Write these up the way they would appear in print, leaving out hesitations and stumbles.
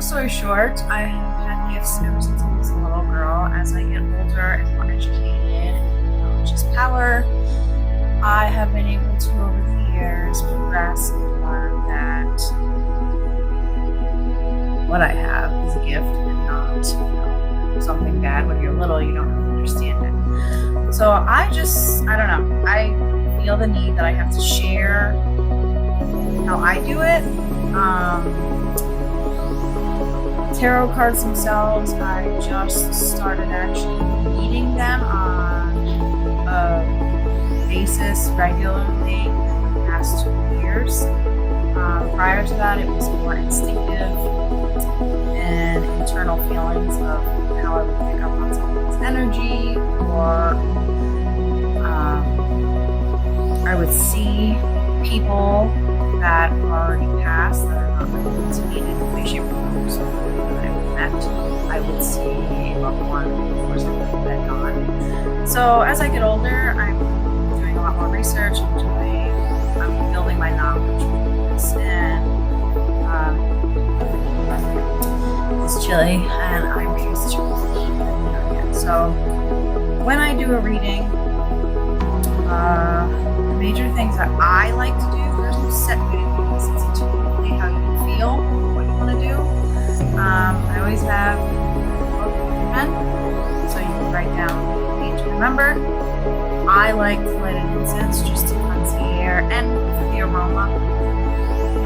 long story short, I have had gifts ever since I was a little girl. As I get older and more educated, knowledge is power, I have been able to, over the years, progress and learn that what I have is a gift and not something bad. When you're little, you don't really understand it. So I don't know. I feel the need that I have to share how I do it. Tarot cards themselves, I just started actually reading them on a basis regularly in the past 2 years. Prior to that, it was more instinctive and internal feelings of how I would pick up on someone's energy, or I would see people that already passed that are not related to me in any way, shape, or form. So that I met, I would see a loved one before something that gone. So as I get older, I'm doing a lot more research. I'm building my knowledge with this, and it's chilly, and I'm used to it. So when I do a reading, the major things that I like to do, there's no set way to do this. It's intuitively how you feel, what you want to do. I always have a book and pen, so you can write down the page to remember. I like to light an incense just to cleanse the air, and for the aroma,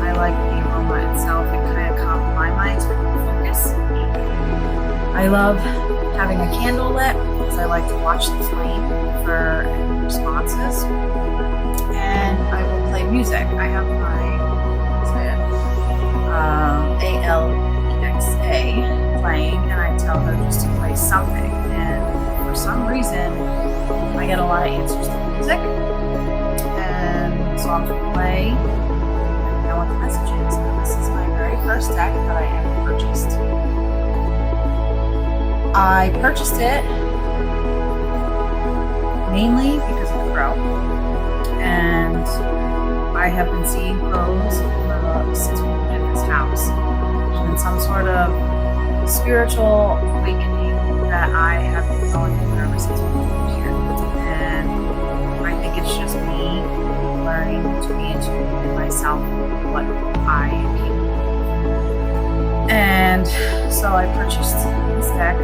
I like the aroma itself. It kind of calms my mind to focus. I love having a candle lit because I like to watch the flame for any responses. And I will play music. I have my Alexa playing, and I tell her just to play something. And for some reason, I get a lot of answers to music, and songs will play. I know what the message is. And this is my very first deck that I ever purchased. I purchased it mainly because of the crow, and I have been seeing crows since we moved in this house. There's been some sort of spiritual awakening that I have been going through ever since we moved here, and I think it's just me learning to be in tune with myself, what I am capable of. And so I purchased this deck.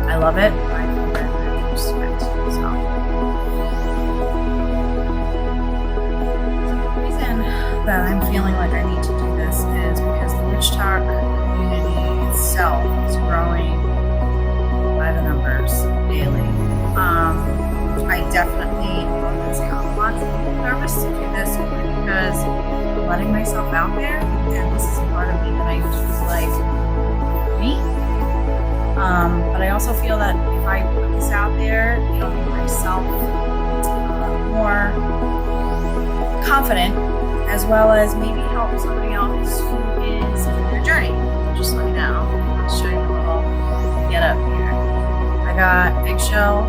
I love it. I feel very used to it. So the reason that I'm feeling like I need to do this is because the witch talk community itself is growing by the numbers daily. I definitely I'm not nervous to do this because I'm letting myself out there, and this is a part of me that I just like me. But I also feel that if I put this out there, it'll make myself more confident, as well as maybe help somebody else who is in their journey. Just let me know. I'll show you a little get up here. I got eggshell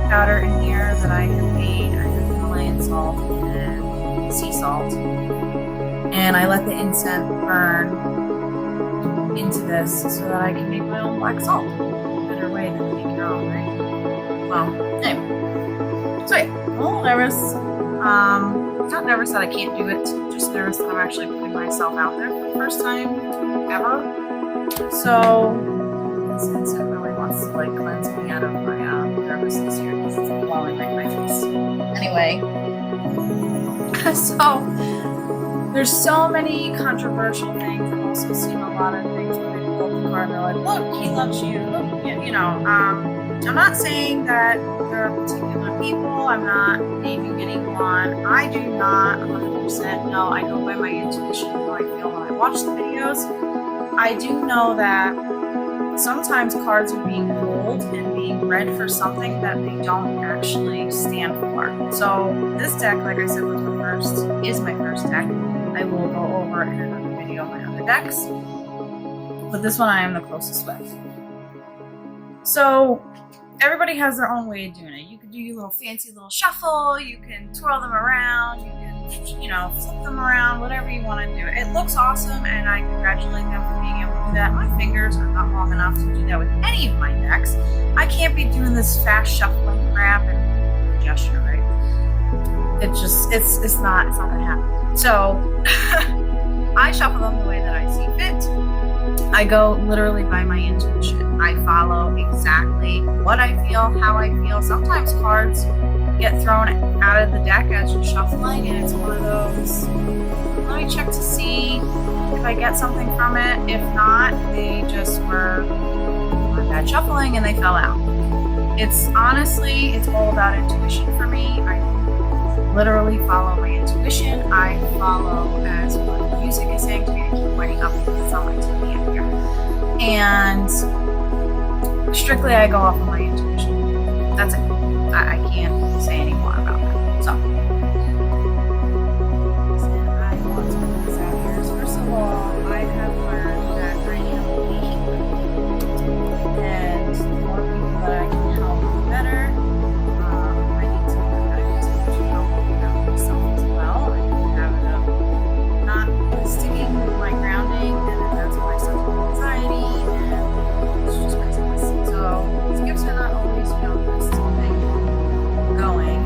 powder in here that I have made. I have Himalayan salt and sea salt, and I let the incense burn into this so that I can make my own black salt. Better way than make your own, right? Well, anyway. So yeah, I'm a little nervous. Not nervous that I can't do it, just nervous that I'm actually putting myself out there for the first time ever. So this incense really wants to like cleanse me out of my nervousness here because it's blowing like my face. Anyway, so there's so many controversial things. I've also seen a lot of things where they pull the card and they're like, look, he loves you. Look, you know, I'm not saying that there are particular people. I'm not naming anyone. I do not 100% know. I go by my intuition, how I feel when I watch the videos. I do know that sometimes cards are being pulled and being read for something that they don't actually stand for. So this deck, like I said, is my first deck. I will go over in another video my other decks, but this one I am the closest with. So everybody has their own way of doing it. You can do your little fancy little shuffle, you can twirl them around, you can flip them around, whatever you want to do. It looks awesome, and I congratulate them for being able to do that. My fingers are not long enough to do that with any of my decks. I can't be doing this fast shuffling crap and gesture, right? It's not gonna happen. So I shuffle them the way that I see fit. I go literally by my intuition. I follow exactly what I feel, how I feel. Sometimes cards get thrown out of the deck as you're shuffling, and it's one of those, let me check to see if I get something from it. If not, they just were bad shuffling and they fell out. It's all about intuition for me. I literally follow my intuition. I follow as what the music is saying to me. I keep waiting up because it's on my TV in here. And strictly I go off of my intuition. That's it. I can't say any more about that. So I want to put this out here. First of all, I have learned that I am weak, and the more people that I can help, the better. I need to help myself as well. I can have it up not sticking with my grounding, and then that's why I start with anxiety, and it's just craziness. So these gifts are not always this thing going.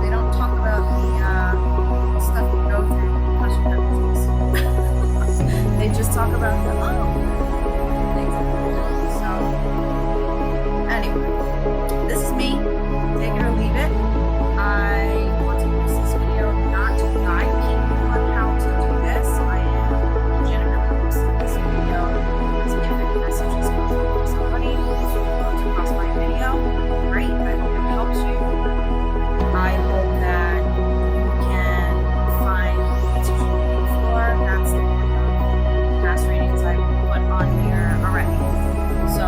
They don't talk about the stuff you go through because you have disease. They just talk about things that go on. So anyway, this is me. Take it or leave it. I want to use this video not to guide people on how to do this. I am legitimately using this video as if a message is coming from somebody who comes across my video. Great. I hope it helps you. I hope that you can find the answers you're looking for. That's the past readings I put on here already. So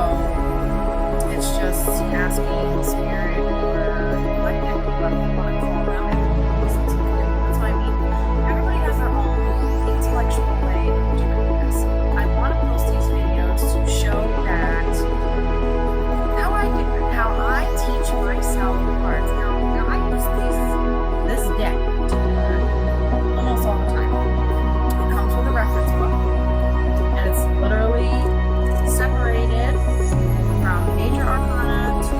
it's just asking spirit or collective, whatever you want to call them, and listen to it. That's what I mean. Everybody has their own intellectual way of doing this. I want to post these videos to show that how I do it, how I teach myself cards. Now I use this deck almost all the time. It comes with a reference book, and it's literally separated from major arcana to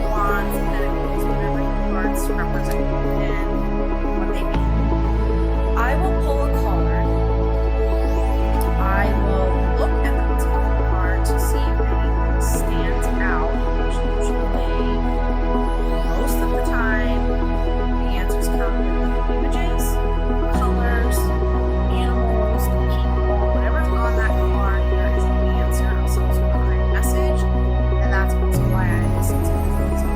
wands, and then it goes whatever the cards represent and what they mean. I will pull a card. I will look at the particular card to see if anything stands out. Usually, most of the time, the answers come with images, colors, animals, people, whatever's on that card. There is an answer of some sort of message, and that's also why I listen to music.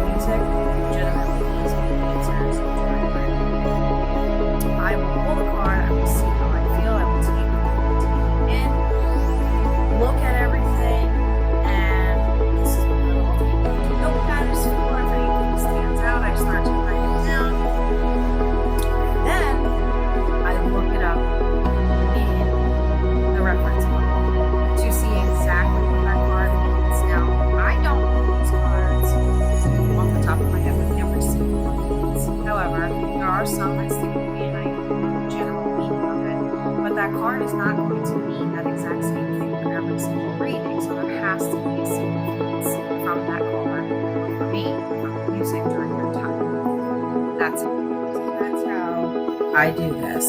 Music legitimately gives me the answers. I will pull the card. I will see how I feel. I will take it in, look at everything, and this is what I will do. Notepad is for if anything stands out. I start to write it down, and then I look it up in the reference book to see exactly what that card means. Now, I don't know these cards off the top of my head with every single one of these. However, there are some that stick with me, and I know the general meaning of it. But that card is not going to mean that exact same thing for every single reading. So there has to be a significance from that card for me, from the music during that time. That's how I do this.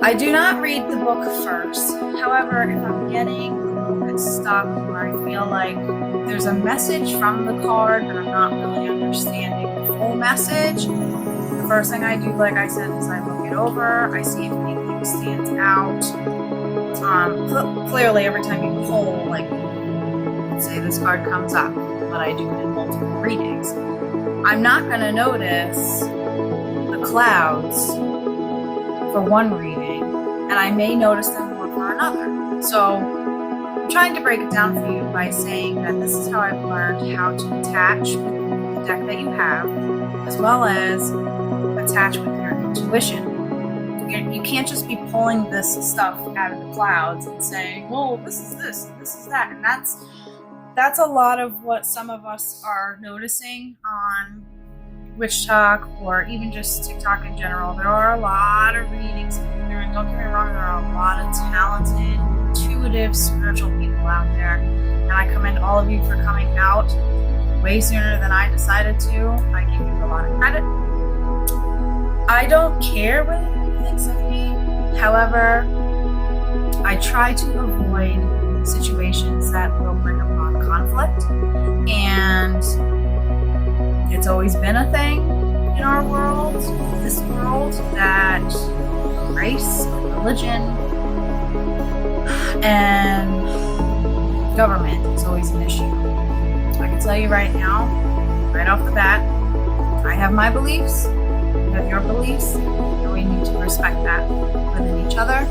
I do not read the book first. However, if I'm getting a little bit stuck or I feel like there's a message from the card but I'm not really understanding the full message, the first thing I do, like I said, is I look it over. I see if anything stands out. Clearly, every time you pull, like, let's say this card comes up, but I do it in multiple readings, I'm not going to notice the clouds for one reading, and I may notice them more for another. So I'm trying to break it down for you by saying that this is how I've learned how to attach with the deck that you have, as well as attach with your intuition. You can't just be pulling this stuff out of the clouds and saying, well, this is this, and this is that. And that's a lot of what some of us are noticing on Witch Talk or even just TikTok in general, there are a lot of readings. Don't get me wrong, there are a lot of talented, intuitive, spiritual people out there. And I commend all of you for coming out way sooner than I decided to. I give you a lot of credit. I don't care what anyone thinks of me. However, I try to avoid situations that will bring upon conflict. And it's always been a thing in our world, this world, that race, religion, and government is always an issue. I can tell you right now, right off the bat, I have my beliefs, you have your beliefs, and we need to respect that within each other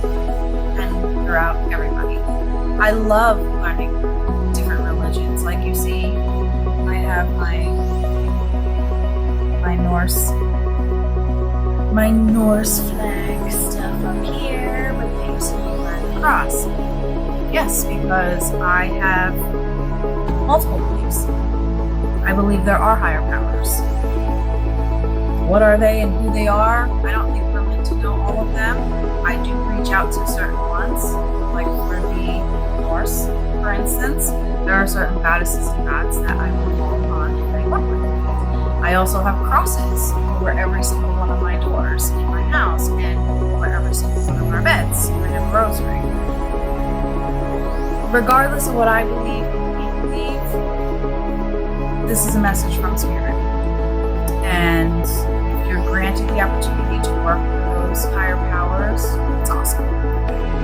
and throughout everybody. I love learning different religions. Like you see, I have my Norse flag stuff up here with things and cross. Yes, because I have multiple beliefs. I believe there are higher powers. What are they and who they are? I don't think we're meant to know all of them. I do reach out to certain ones, like for the Norse, for instance. There are certain goddesses and gods that I will call upon and I work with. I also have crosses over every single one of my doors in my house and over every single one of our beds. I have a rosary. Regardless of what I believe and you believe, this is a message from Spirit. And if you're granted the opportunity to work with those higher powers, it's awesome.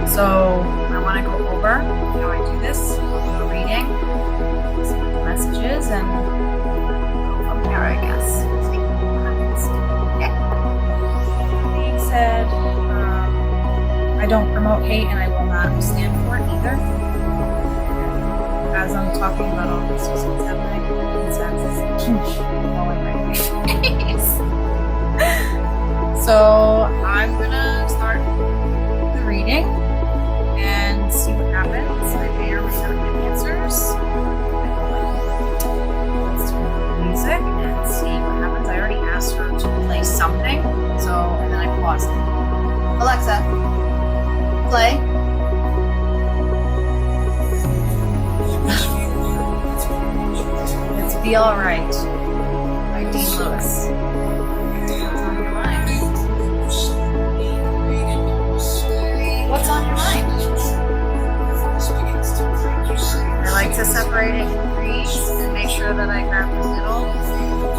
So I want to go over how I do this, a reading, some of the messages, and go from there, I guess. See what happens. Okay. That being said, I don't promote hate and I will not stand for it either. As I'm talking about all this, what's happening, it's falling right in my face. So I'm gonna start the reading and see what happens. I may or may not get answers. Let's turn on the music and see what happens. I already asked her to play something, so and then I paused it. Alexa, play. It's Be Alright by Dean Lewis. What's on your mind? I like to separate it in threes and make sure that I grab the middle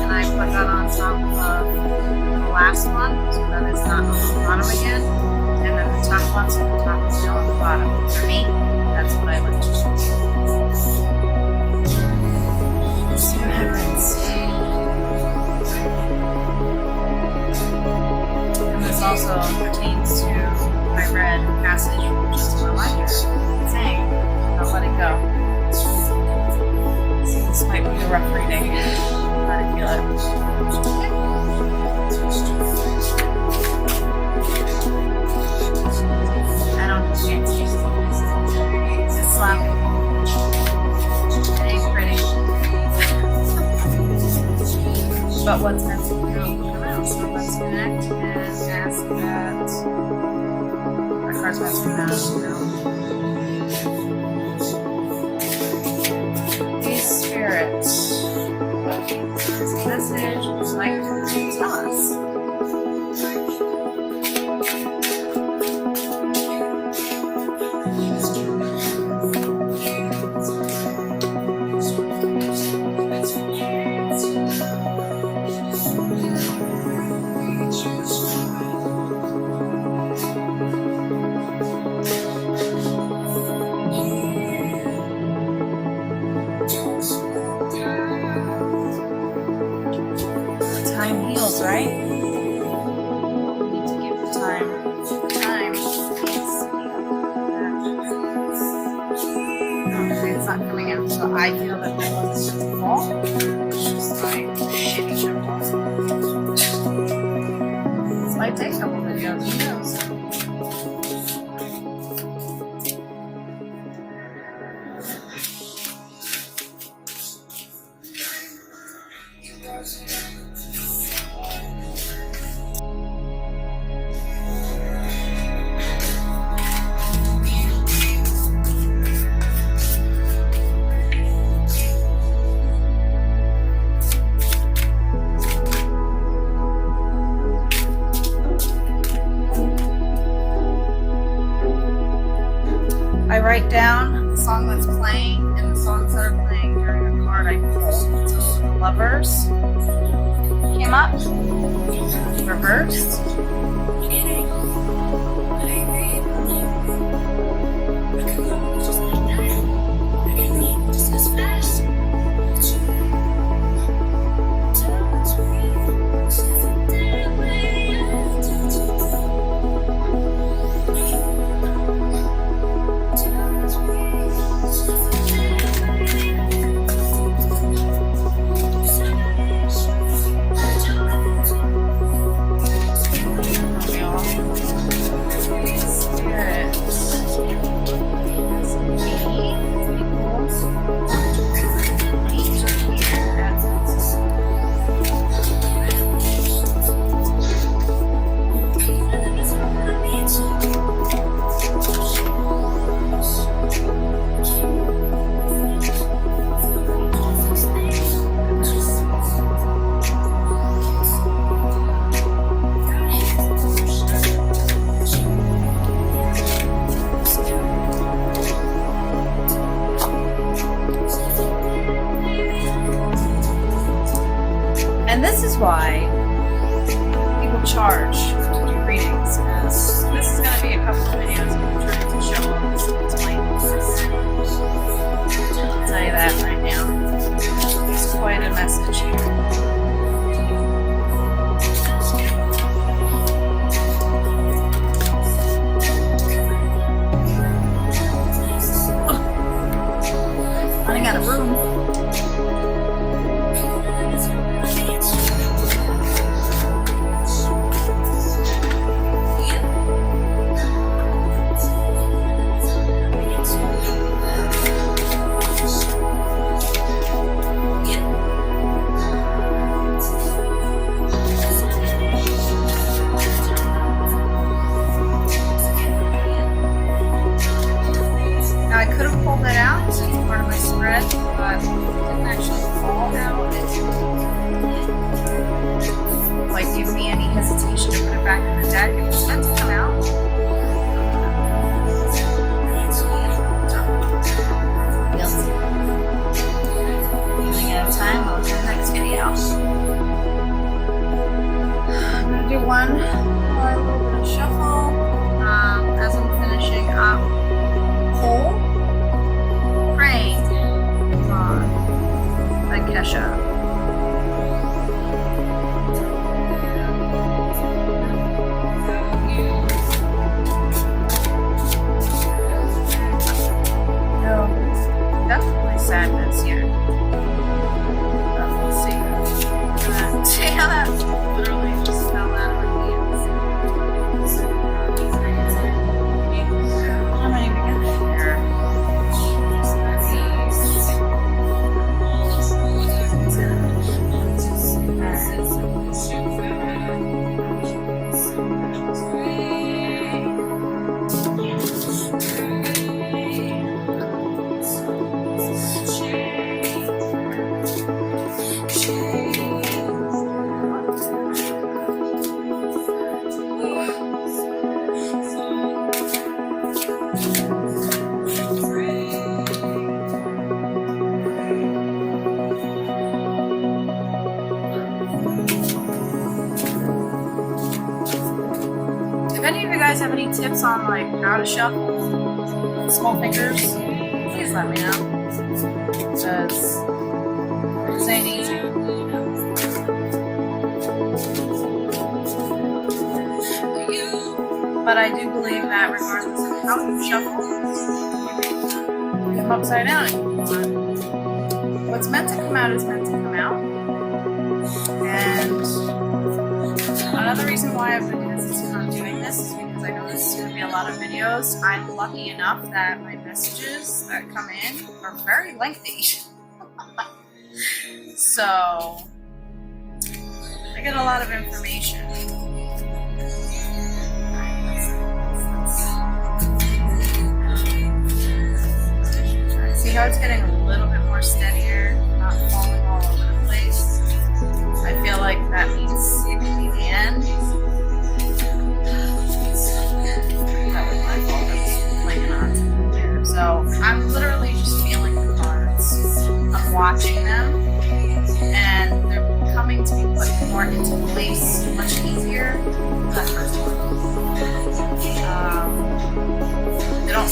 and I put that on top of the last one so that it's not on the bottom again. And then the top one's on the top and still on the bottom. For me, that's what I like to do. See what happens. And this also pertains to my read passage from just a reminder saying, don't let it go. So this might be a rough reading. I feel it. I don't think it's slapping. It ain't pretty. But what's meant to come out? So let's connect and ask that our cards meant to come out. Hey, Spirit, what is the message would you like to tell us? Time heals, right? We need to give the time. Okay, it's not coming out. So I feel that that wasn't just a fall. It's just like shitty jump. This might take a couple videos. Who knows? write down the song that's playing and the songs that are playing during the card I pulled. So the Lovers came up, reversed. And this is why people charge to do readings, because this is going to be a couple of videos of me trying to show up and explain this. I'll tell you that right now. It's quite a message here. Running out of room. I could have pulled that out as part of my spread, but it didn't actually fall out. It like give me any hesitation to put it back in the deck. It was meant to come out. Running out of time, I'll do the next video. I'm gonna do one more little bit of shuffle as I'm finishing up. Whole Praying on by Kesha. No, definitely sadness here. Let's see. See how that literally just fell out of my hands. How many we got here? If any of you guys have any tips on like how to shuffle small fingers, please let me know. Because this ain't easy. But I do believe that regardless of how you shuffle, you come upside down if you want. What's meant to come out is meant to come out. And another reason why I've been hesitant on doing this is because I know this is going to be a lot of videos. I'm lucky enough that my messages that come in are very lengthy. So I get a lot of information. See how it's getting a little bit more steadier, not falling all over the place. I feel like that means it could be the end. That was my fault. I was playing on here. So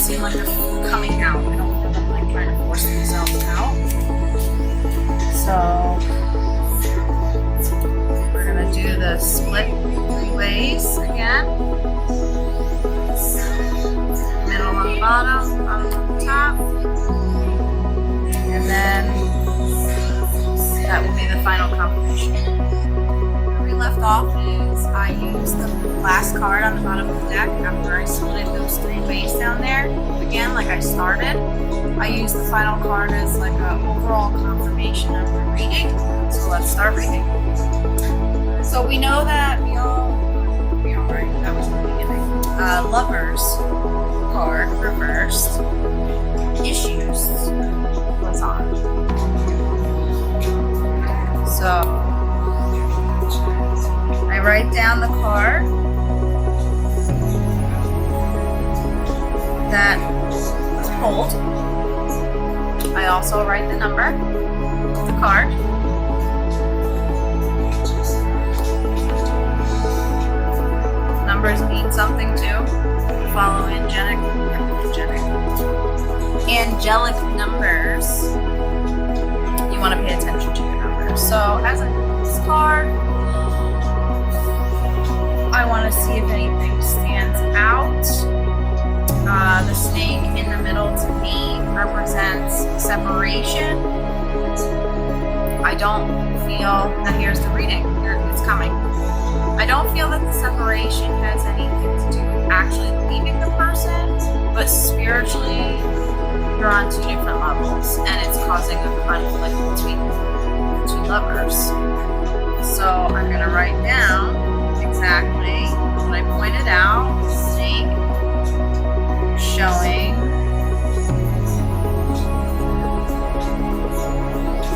seem like they're coming out. I don't feel them like trying to force themselves out. So we're gonna do the split 3 ways again. Middle on the bottom, bottom on the top. And then that will be the final confirmation. Where we left off is I used the last card on the bottom of the deck after I split those 3 ways down there. Again, like I started, I used the final card as like an overall confirmation of the reading. So let's start reading. So we know that we all right, that was the beginning. Lovers card reversed. Issues was on. So I write down the card that was pulled. I also write the number of the card. Numbers mean something too. Follow angelic numbers. You want to pay attention to your numbers. So as I pull this card, I want to see if anything stands out. The snake in the middle to me represents separation. I don't feel that here's the reading. It's coming. I don't feel that the separation has anything to do with actually leaving the person, but spiritually you're on 2 different levels and it's causing a conflict between the 2 lovers. So I'm going to write down exactly what I pointed out. Snake showing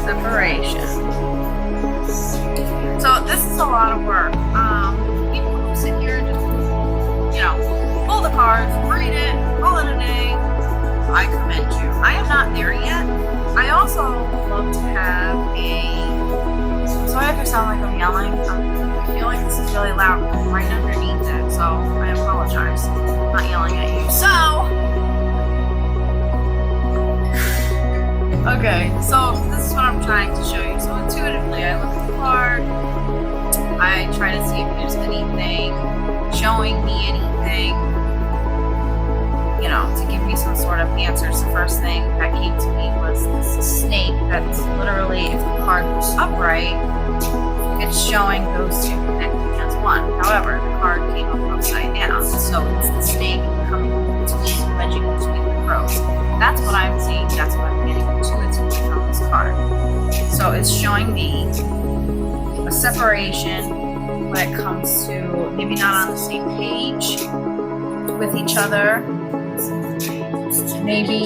separation. So this is a lot of work. People who sit here and just, pull the cards, read it, call it a day, I commend you. I am not there yet. I also love to have so I have to sound like I'm yelling. I feel like this is really loud right underneath it, so I apologize. I'm not yelling at you. Okay, so this is what I'm trying to show you. So intuitively, I look at the card. I try to see if there's anything showing me anything, to give me some sort of answers. The first thing that came to me was this snake that's literally, if the card was upright, it's showing those 2 connecting as one. However, the card came up upside down, so it's the snake coming between, wedging between the crows. That's what I'm seeing. That's what I'm getting intuitively from this card. So it's showing me a separation when it comes to maybe not on the same page with each other. Maybe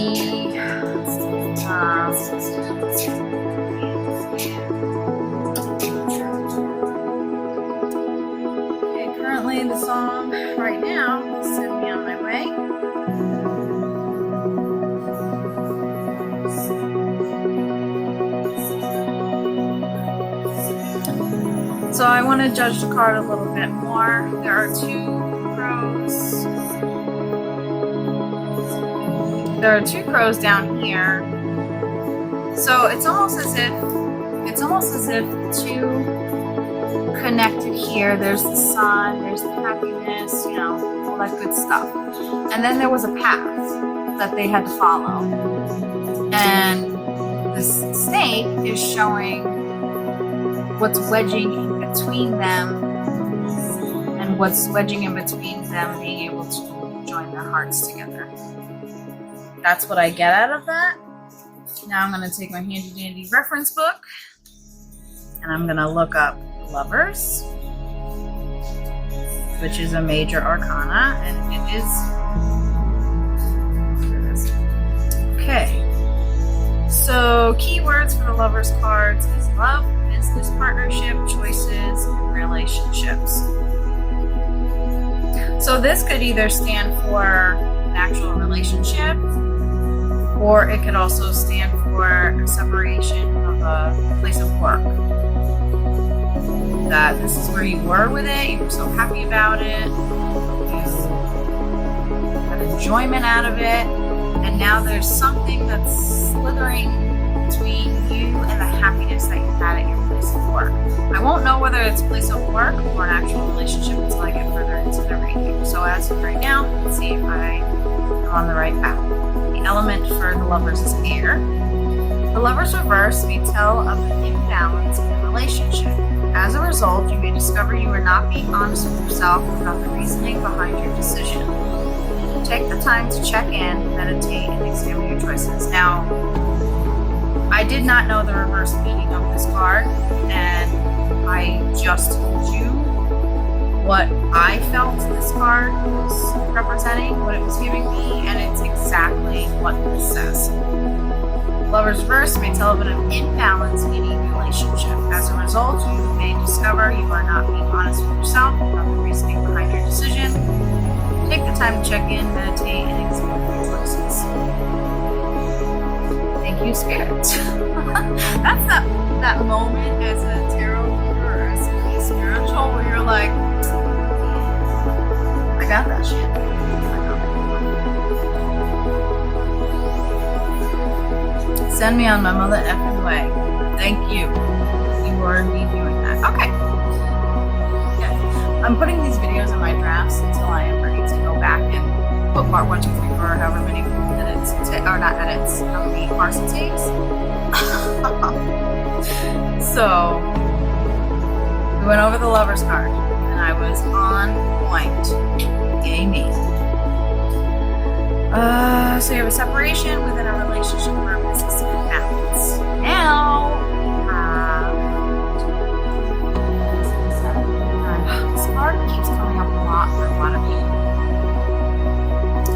currently the song right now is Send Me On My Way. So I want to judge the card a little bit more. There are 2 crows. There are 2 crows down here. So it's almost as if the 2 connected here. There's the sun, there's the happiness, all that good stuff. And then there was a path that they had to follow. And this snake is showing what's wedging in between them and what's wedging in between them being able to join their hearts together. That's what I get out of that. Now I'm going to take my handy dandy reference book and I'm going to look up lovers, which is a major arcana, and it is. Okay. So keywords for the lovers cards is love, business partnership, choices, and relationships. So this could either stand for an actual relationship, or it could also stand for a separation of a place of work. That this is where you were with it, you were so happy about it, had enjoyment out of it, and now there's something that's slithering between you and the happiness that you had at your place of work. I won't know whether it's a place of work or an actual relationship until I get further into the reading. So as of right now, let's see if I am on the right path. The element for the Lovers is air. The Lovers reverse may tell of an imbalance in a relationship. As a result, you may discover you are not being honest with yourself about the reasoning behind your decision. Take the time to check in, meditate, and examine your choices. Now, I did not know the reverse meaning of this card, and I just told you what I felt this card was representing, what it was giving me, and it's exactly what this says. Lover's reverse may tell of an imbalance in a relationship. As a result, you may discover you are not being honest with yourself about the reasoning behind your decision. Take the time to check in, meditate, and examine your choices. Thank you, Spirit. That's that moment as a tarot reader or as a spiritual where you're like, I got that shit. Send me on my mother effing way. Thank you. You are indeed doing that. Okay. Yeah. I'm putting these videos in my drafts until I am ready to go back and put part 1, 2, 3, 4, however many edits, or not edits, how many parts it takes. So, we went over the Lover's card, and I was on point. Yay me. So you have a separation within a relationship where business happens. Now, this card keeps coming up a lot for a lot of you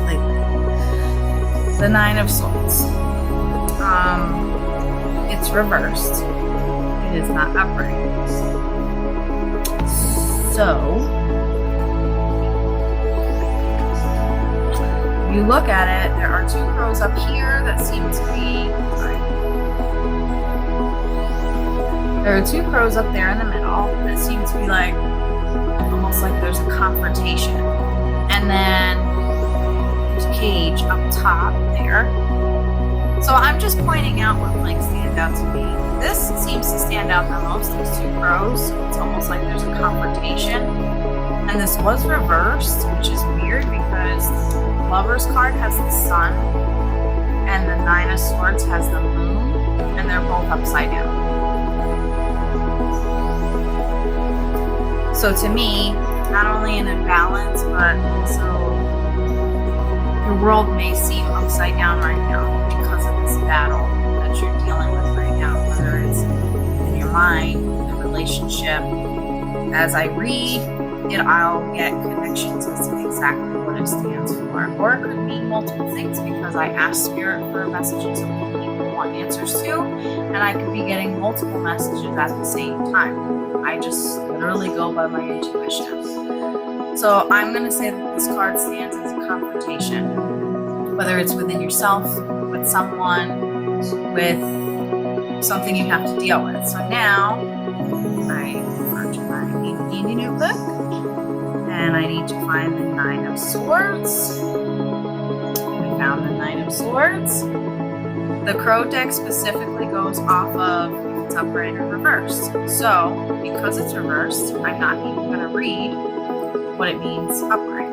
lately. The Nine of Swords. It's reversed. It is not upright. So, you look at it, there are 2 crows up here that seem to be, there are 2 crows up there in the middle that seem to be like, almost like there's a confrontation. And then there's a cage up top there. So I'm just pointing out what like stands out to me. This seems to stand out the most, these 2 crows. It's almost like there's a confrontation. And this was reversed, which is weird because the Lover's card has the sun and the Nine of Swords has the moon, and they're both upside down. So to me, not only an imbalance, but also your world may seem upside down right now because of this battle that you're dealing with right now, whether it's in your mind, the relationship. As I read it, I'll get connections as to exactly what it stands for. Or it could mean multiple things because I asked Spirit for messages of what people want answers to, and I could be getting multiple messages at the same time. I just literally go by my intuition. So I'm going to say that this card stands as a confrontation, whether it's within yourself, with someone, with something you have to deal with. So now I refer to my handy notebook, and I need to find the Nine of Swords. I found the Nine of Swords. The Crow deck specifically goes off of if it's upright or reversed. So, because it's reversed, I'm not even going to read what it means upright.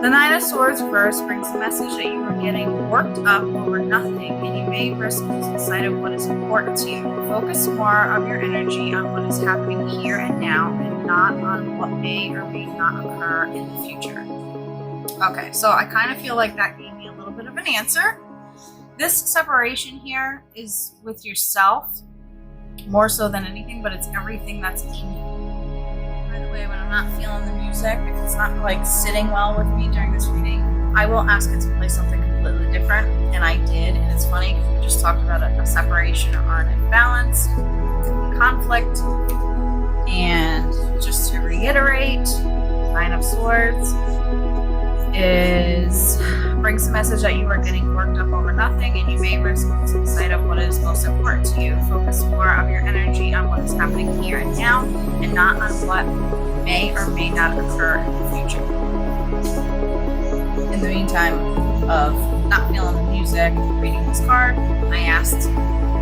The Nine of Swords reverse brings the message that you are getting worked up over nothing, and you may risk losing sight of what is important to you. Focus more of your energy on what is happening here and now, and not on what may or may not occur in the future. Okay, so I kind of feel like that gave me a little bit of an answer. This separation here is with yourself, more so than anything, but it's everything that's in you. By the way, when I'm not feeling the music, if it's not like sitting well with me during this reading, I will ask it to play something completely different, and I did. And it's funny because we just talked about a separation or an imbalance, conflict, and just to reiterate, Nine of Swords brings the message that you are getting worked up over nothing, and you may risk losing sight of what is most important to you. Focus more of your energy on what is happening here and now, and not on what may or may not occur in the future. in the meantime of not feeling the music, reading this card, I asked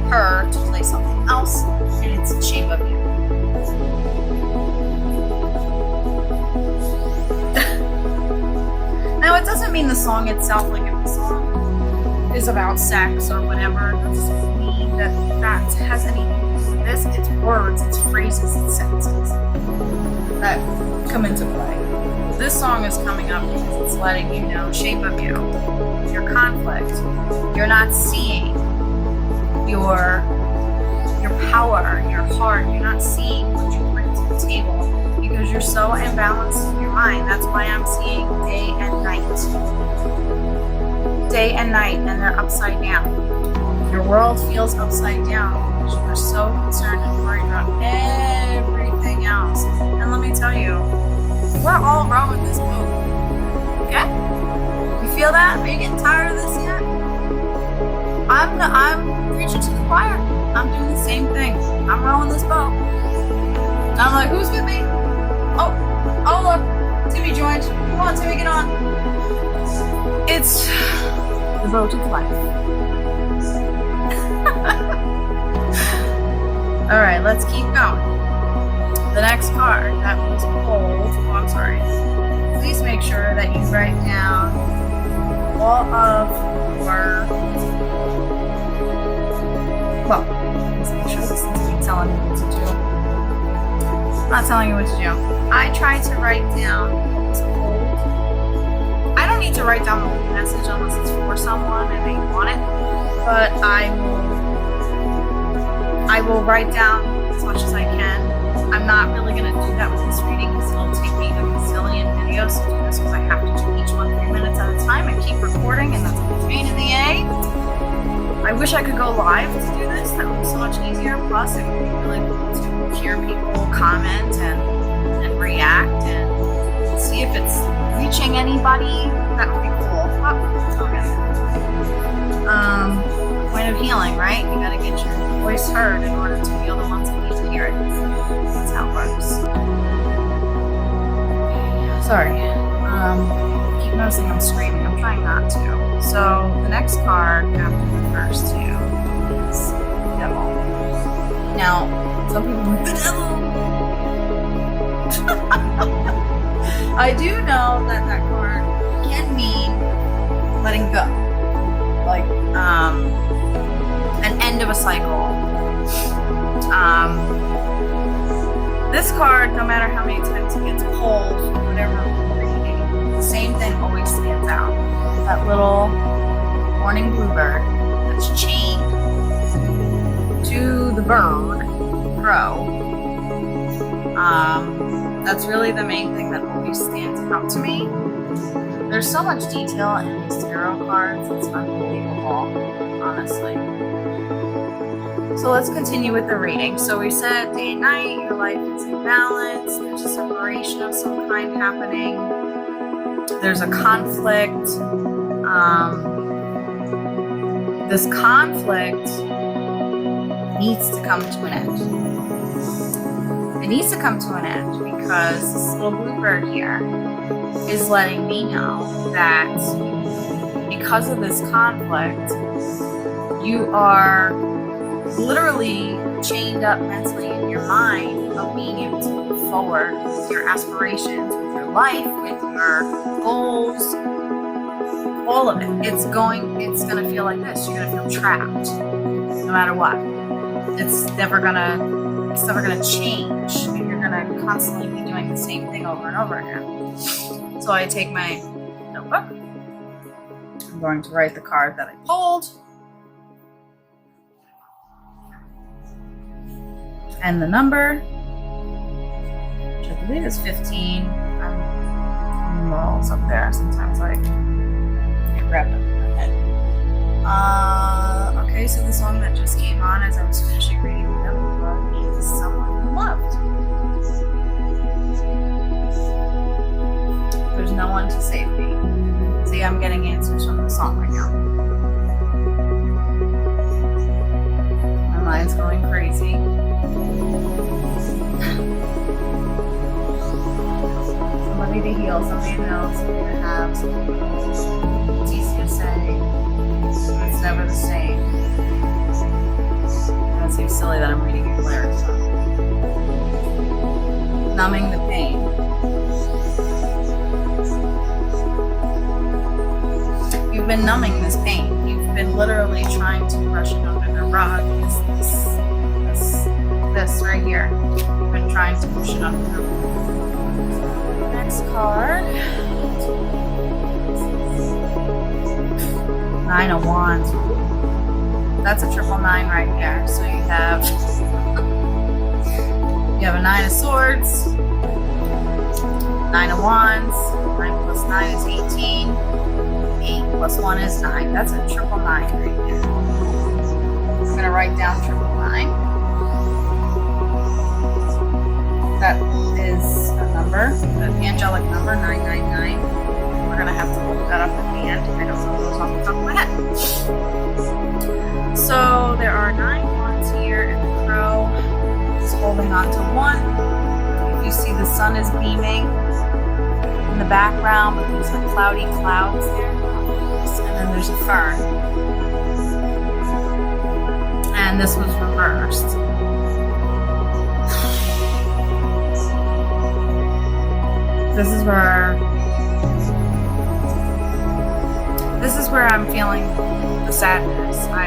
her to play something else, and it's the Shape of You. Now, it doesn't mean the song itself, like if the song is about sex or whatever, it doesn't mean that has anything to do with this. It's words, it's phrases, it's sentences that come into play. This song is coming up because it's letting you know, shape of you, your conflict. You're not seeing your power, your heart. You're not seeing what you bring to the table because you're so imbalanced in your mind. That's why I'm seeing day and night. Day and night, and they're upside down. Your world feels upside down because you are so concerned and worried about everything else. And let me tell you, we're all rowing this boat. Okay? You feel that? Are you getting tired of this yet? I'm preaching to the choir. I'm doing the same thing. I'm rowing this boat. I'm like, who's with me? Oh look, Timmy joined. Come on, Timmy, get on. It's the boat of life. All right, let's keep going. The next card that was pulled, I'm sorry. Please make sure that you write down all of your, well, let's make sure this isn't telling me what to do. I'm not telling you what to do. I tried to write down what was pulled. I don't need to write down the whole message unless it's for someone and they want it, but I will write down as much as I can. I'm not really going to do that with this reading because it'll take me a gazillion videos to do this because I have to do each one 3 minutes at a time and keep recording, and that's a pain in the A. I wish I could go live to do this. That would be so much easier. Plus, it would be really cool to hear people comment and react and see if it's reaching anybody. That would be cool. Okay. Point of healing, right? You got to get your voice heard in order to heal the ones that need to hear it. That's how it works. Sorry. Keep noticing I'm screaming. I'm trying not to. So the next card after the first two is Devil. Now, some people are like, the Devil! I do know that card can mean letting go. Like, an end of a cycle. This card, no matter how many times it gets pulled, whatever we're reading, the same thing always stands out. That little morning bluebird that's chained to the bird, crow. That's really the main thing that always stands out to me. There's so much detail in these tarot cards, it's unbelievable, honestly. So let's continue with the reading. So we said day and night, your life is in balance, there's a separation of some kind happening, there's a conflict. This conflict needs to come to an end. It needs to come to an end because this little bluebird here is letting me know that because of this conflict, you are literally chained up mentally in your mind of being able to move forward with your aspirations, with your life, with your goals, all of it. It's gonna feel like this. You're gonna feel trapped no matter what. It's never gonna change. You're gonna constantly be doing the same thing over and over again. So I take my notebook. I'm going to write the card that I pulled. And the number, which I believe is 15. I'm rolls up there. Sometimes I get wrapped up in my head. Okay, so the song that just came on as I was finishing reading the Devil book is Someone You Loved. There's no one to save me. See, I'm getting answers from the song right now. My mind's going crazy. Let me somebody to heal, somebody to know, somebody to have, somebody to hold. It's easy to say, but it's never the same. It seems silly that I'm reading your lyrics. Numbing the pain. You've been numbing this pain. You've been literally trying to brush it under the rug. This right here. You've been trying to push it under the rug. Next card. 9 of Wands. That's a 999 right there. So you have a 9 of Swords, 9 of Wands. 9 plus 9 is 18. 8 plus 1 is 9. That's a 999 right there. I'm gonna write down 999. That is a number, an angelic number, 999. We're gonna have to look that up at the end. I don't know those off the top of my head. So there are 9 wands here, and the crow is holding on to 1. You see the sun is beaming in the background, but there's like cloudy clouds there. And then there's a fern. And this was reversed. This is where I'm feeling the sadness. Wow.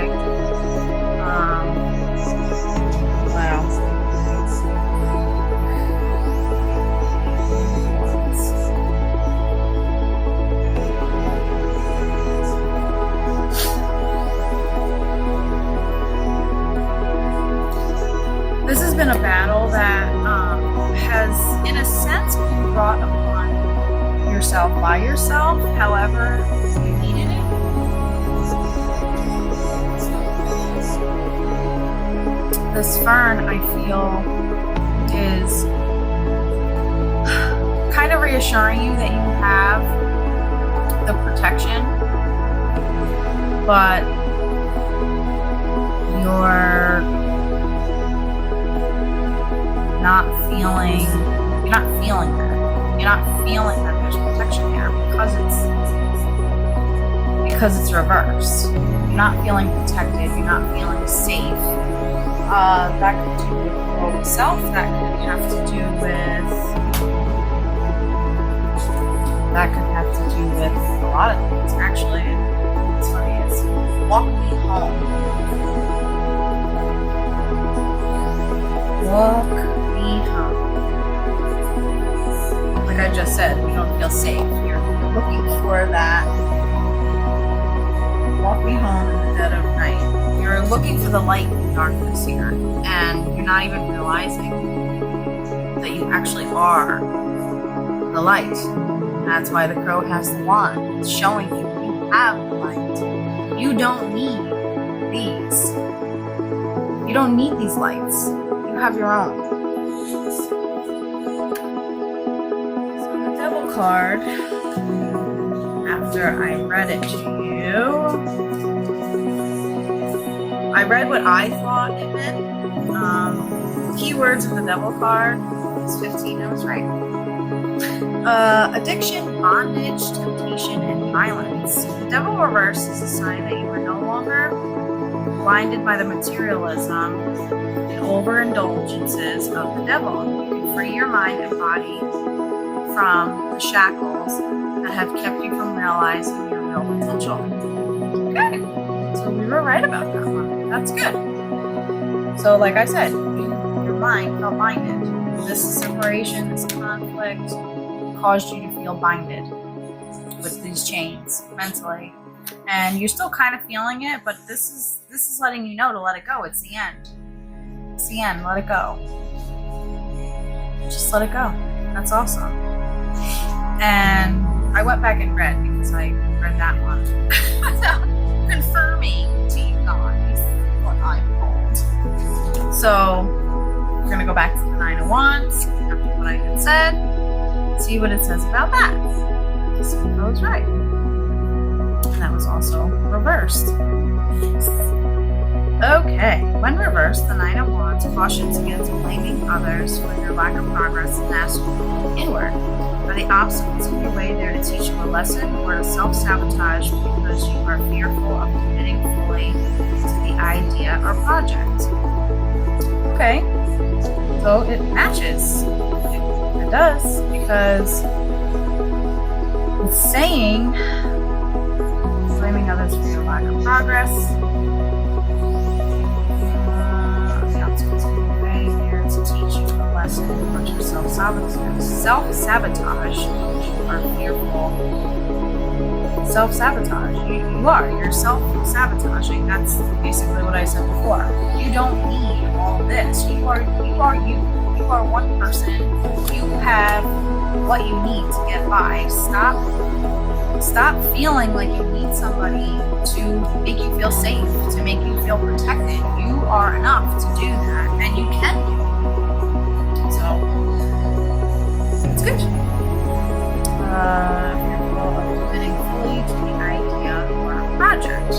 This has been a battle that has, in a sense, been brought upon yourself by yourself. However, you needed it. This fern, I feel, is kind of reassuring you that you have the protection, but you're not feeling that. You're not feeling that there's protection there because it's reversed. You're not feeling protected. You're not feeling safe. That could do with low self. That could have to do with a lot of things. Actually, what's funny is walk me home. Walk me home. Like I just said, you don't feel safe. You're looking for that. Walk me home in the dead of night. You're looking for the light in the darkness here, and you're not even realizing that you actually are the light. That's why the crow has the wand. It's showing you have the light. You don't need these. You don't need these lights. You have your own. So the devil card, after I read it to you, I read what I thought it meant. Keywords of the devil card is 15. I was right. Addiction, bondage, temptation, and violence. The devil reverse is a sign that you are no longer blinded by the materialism and overindulgences of the devil. You can free your mind and body from the shackles that have kept you from realizing your real potential. Okay, so we were right about that one. That's good. So like I said, your mind felt binded. This separation, this conflict caused you to feel binded with these chains mentally. And you're still kind of feeling it, but this is letting you know to let it go. It's the end. It's the end. Let it go. Just let it go. That's awesome. And I went back and read because I read that one without confirming to you guys what I'm told. So we're gonna go back to the 9 of Wands after what I had said. See what it says about that. See if I was right. And that was also reversed. Okay, when reversed, the Nine of Wands cautions against blaming others for your lack of progress and asks you to look inward. Are the obstacles in your way there to teach you a lesson or to self-sabotage because you are fearful of committing fully to the idea or project? Okay, so it matches. It does, because it's saying blaming others for your lack of progress. The obstacles in your way there to teach you a lesson or to self-sabotage or fearful. Self-sabotage. You're self-sabotaging. That's basically what I said before. You don't need all this. You are you. You are one person. You have what you need to get by. Stop feeling like you need somebody to make you feel safe, to make you feel protected. You are enough to do that, and you can do it. So it's good. Fearful of committing fully to the idea or a project.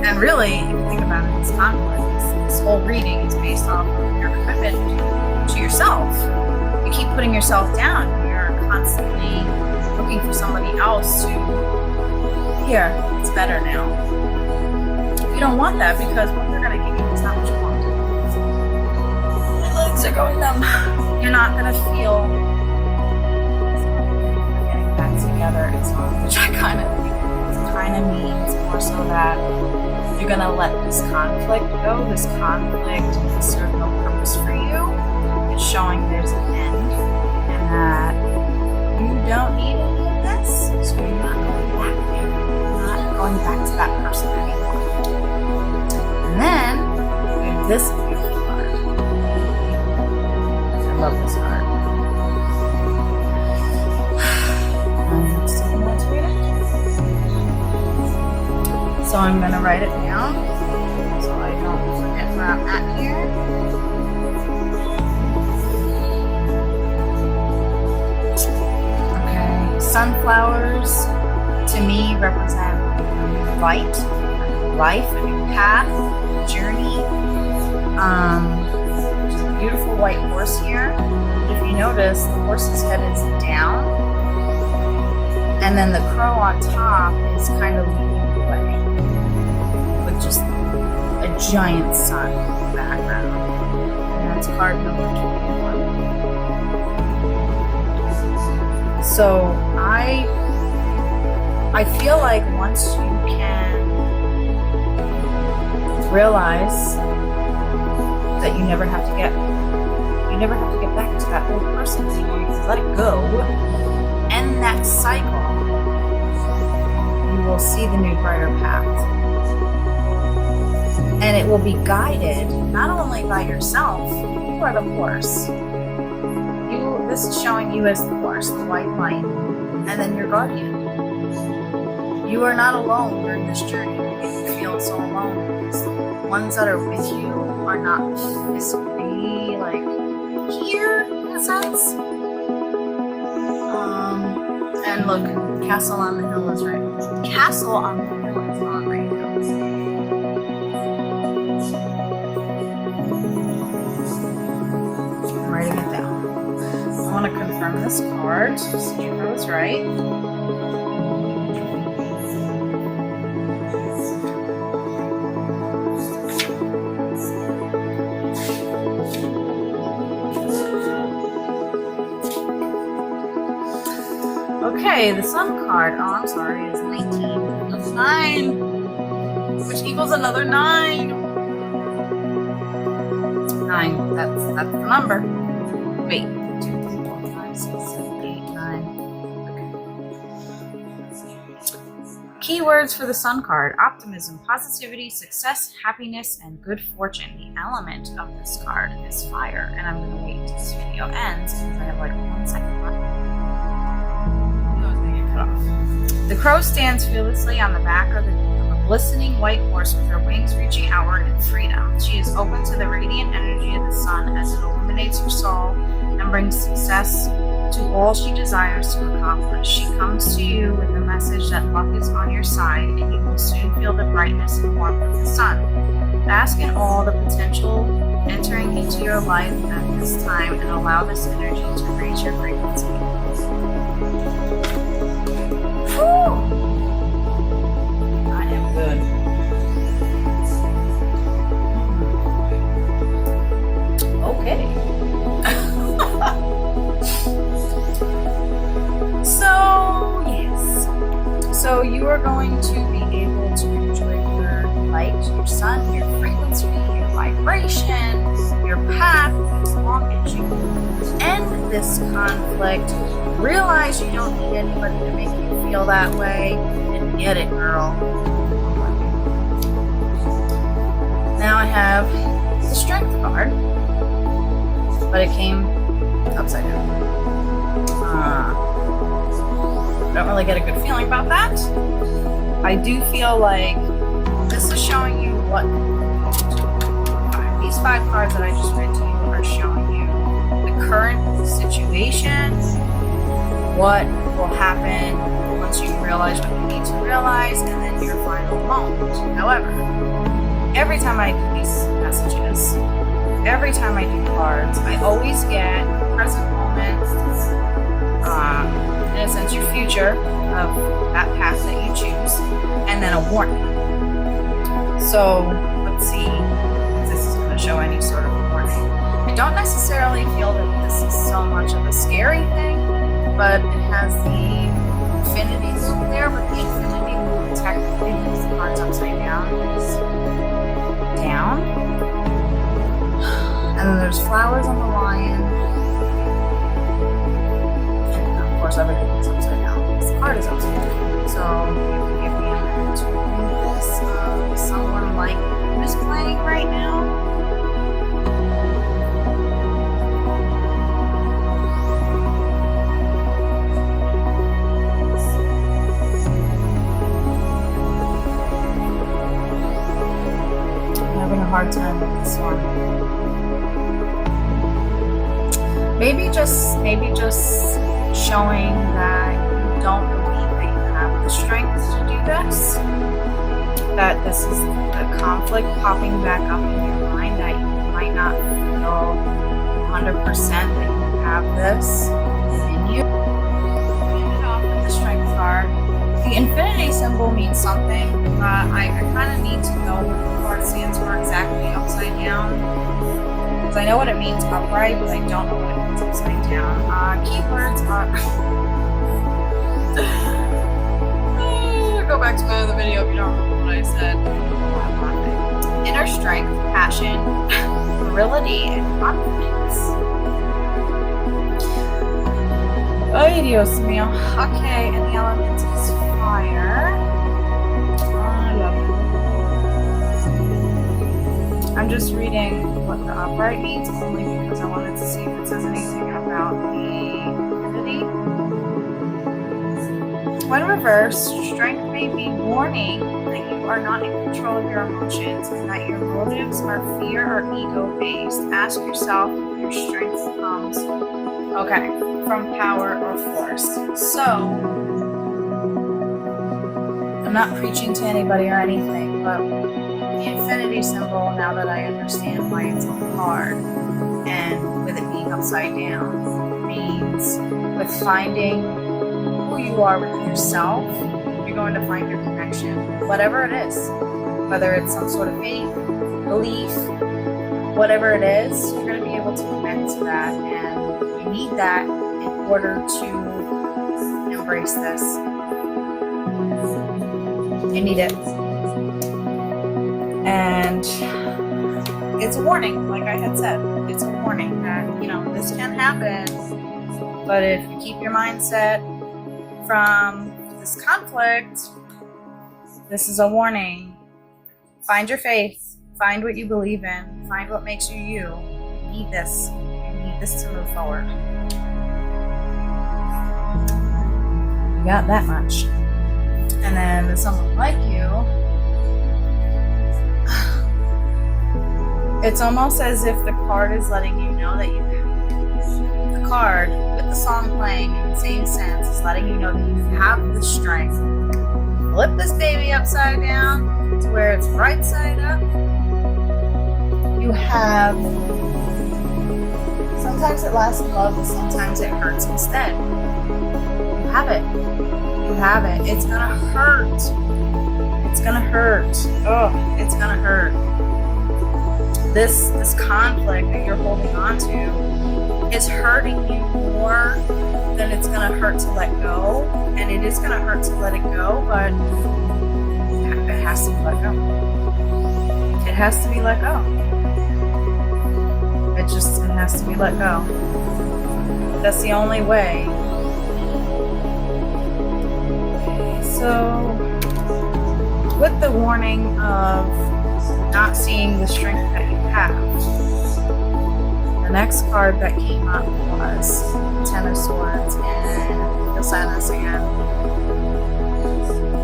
And really, if you think about it, this conflict, this whole reading is based off of your commitment to yourself. You keep putting yourself down. You're constantly looking for somebody else to, here, it's better now. You don't want that, because what they're going to give you is not what you want. Your legs are going numb. You're not going to feel getting back together and so on, which I kind of means more so that you're going to let this conflict go. This conflict will serve no purpose for you. It's showing there's an end, and that you don't need any of this, so you're not going back there. You're not going back to that person anymore. And then we have this beautiful card. I love this card. I'm still going to read it. So I'm going to write it down so I don't forget where I'm at here. Sunflowers to me represent light, life, a new path, journey. There's a beautiful white horse here. If you notice, the horse's head is down, and then the crow on top is kind of leading the way with just a giant sun in the background. And that's card number 21. So I feel like once you can realize that you never have to get back to that old person anymore, you can let it go, end that cycle, you will see the new brighter path. And it will be guided not only by yourself, you are the horse. This is showing you as the horse, the white light, and then your guardian. You are not alone during this journey. You feel so alone because the ones that are with you are not physically here in a sense. And look, Castle on the Hill is right. Castle on the Hill is on right now. I'm writing it down. I want to confirm this card to see if I was right. Okay, the Sun card, oh I'm sorry, is 19. That's 9, which equals another 9. 9, that's the number. Wait. 2, 3, 4, 5, 6, 7, 8, 9. Okay. Keywords for the Sun card: optimism, positivity, success, happiness, and good fortune. The element of this card is fire. And I'm going to wait until this video ends because I have 1 second left. The crow stands fearlessly on the back of a glistening white horse with her wings reaching outward in freedom. She is open to the radiant energy of the sun as it illuminates her soul and brings success to all she desires to accomplish. She comes to you with the message that luck is on your side and you will soon feel the brightness and warmth of the sun. Bask in all the potential entering into your life at this time and allow this energy to raise your frequency. Woo! I am good. Okay. So, yes. So you are going to be able to enjoy your light, your sun, your frequency, your vibration, your path, as long as you end this conflict. Realize you don't need anybody to make you feel that way, and get it, girl. Now I have the Strength card, but it came upside down. Don't really get a good feeling about that. I do feel like this is showing you what these 5 cards that I just read to you are showing you the current situation, what will happen once you realize what you need to realize, and then your final moment. However, every time I do these messages, every time I do cards, I always get present moments, in a sense, your future of that path that you choose, and then a warning. So let's see if this is going to show any sort of warning. I don't necessarily feel that this is so much of a scary thing, but it has the infinity loop there, but the infinity loop technically means the cards upside down is down. And then there's flowers on the lion. And of course everything is upside down. This card is upside down. So you can give me a minute to read this. Someone like who's playing right now. I'm having a hard time with this one. Maybe just showing that you don't believe that you have the strength to do this. That this is a conflict popping back up in your mind, that you might not feel 100% that you have this in you. Ended off with the Strength card. The infinity symbol means something. I kind of need to know what the card stands for exactly upside down. Because I know what it means upright, but I don't know what it means upside down. Keywords are... Go back to my other video if you don't remember what I said. Inner strength, passion, virility, and confidence. Ay, Dios mío. Okay, and the element is fire. I'm just reading what the upright means only because I wanted to see if it says anything about the infinity. When reversed, strength may be warning that you are not in control of your emotions and that your motives are fear or ego-based. Ask yourself if your strength comes, from power or force. So, I'm not preaching to anybody or anything, but the infinity symbol, now that I understand why it's a card, and with it being upside down, means with finding who you are within yourself, you're going to find your connection, whatever it is, whether it's some sort of faith, belief, whatever it is, you're going to be able to connect to that, and you need that in order to embrace this. You need it. And it's a warning, like I had said, it's a warning that, this can happen, but if you keep your mindset from this conflict, this is a warning. Find your faith, find what you believe in, find what makes you you. You need this. You need this to move forward. You got that much. And then with someone like you, it's almost as if the card is letting you know that you can. The card, with the song playing in the same sense, is letting you know that you have the strength. Flip this baby upside down to where it's right side up. You have, sometimes it lasts in love, and sometimes it hurts instead. You have it. You have it. It's gonna hurt. It's gonna hurt. Oh, it's gonna hurt. This conflict that you're holding on to is hurting you more than it's gonna hurt to let go. And it is gonna hurt to let it go, but it has to be let go. It has to be let go. It has to be let go. That's the only way. So, with the warning of not seeing the strength that you have, the next card that came up was Ten of Swords, and you'll sign this again.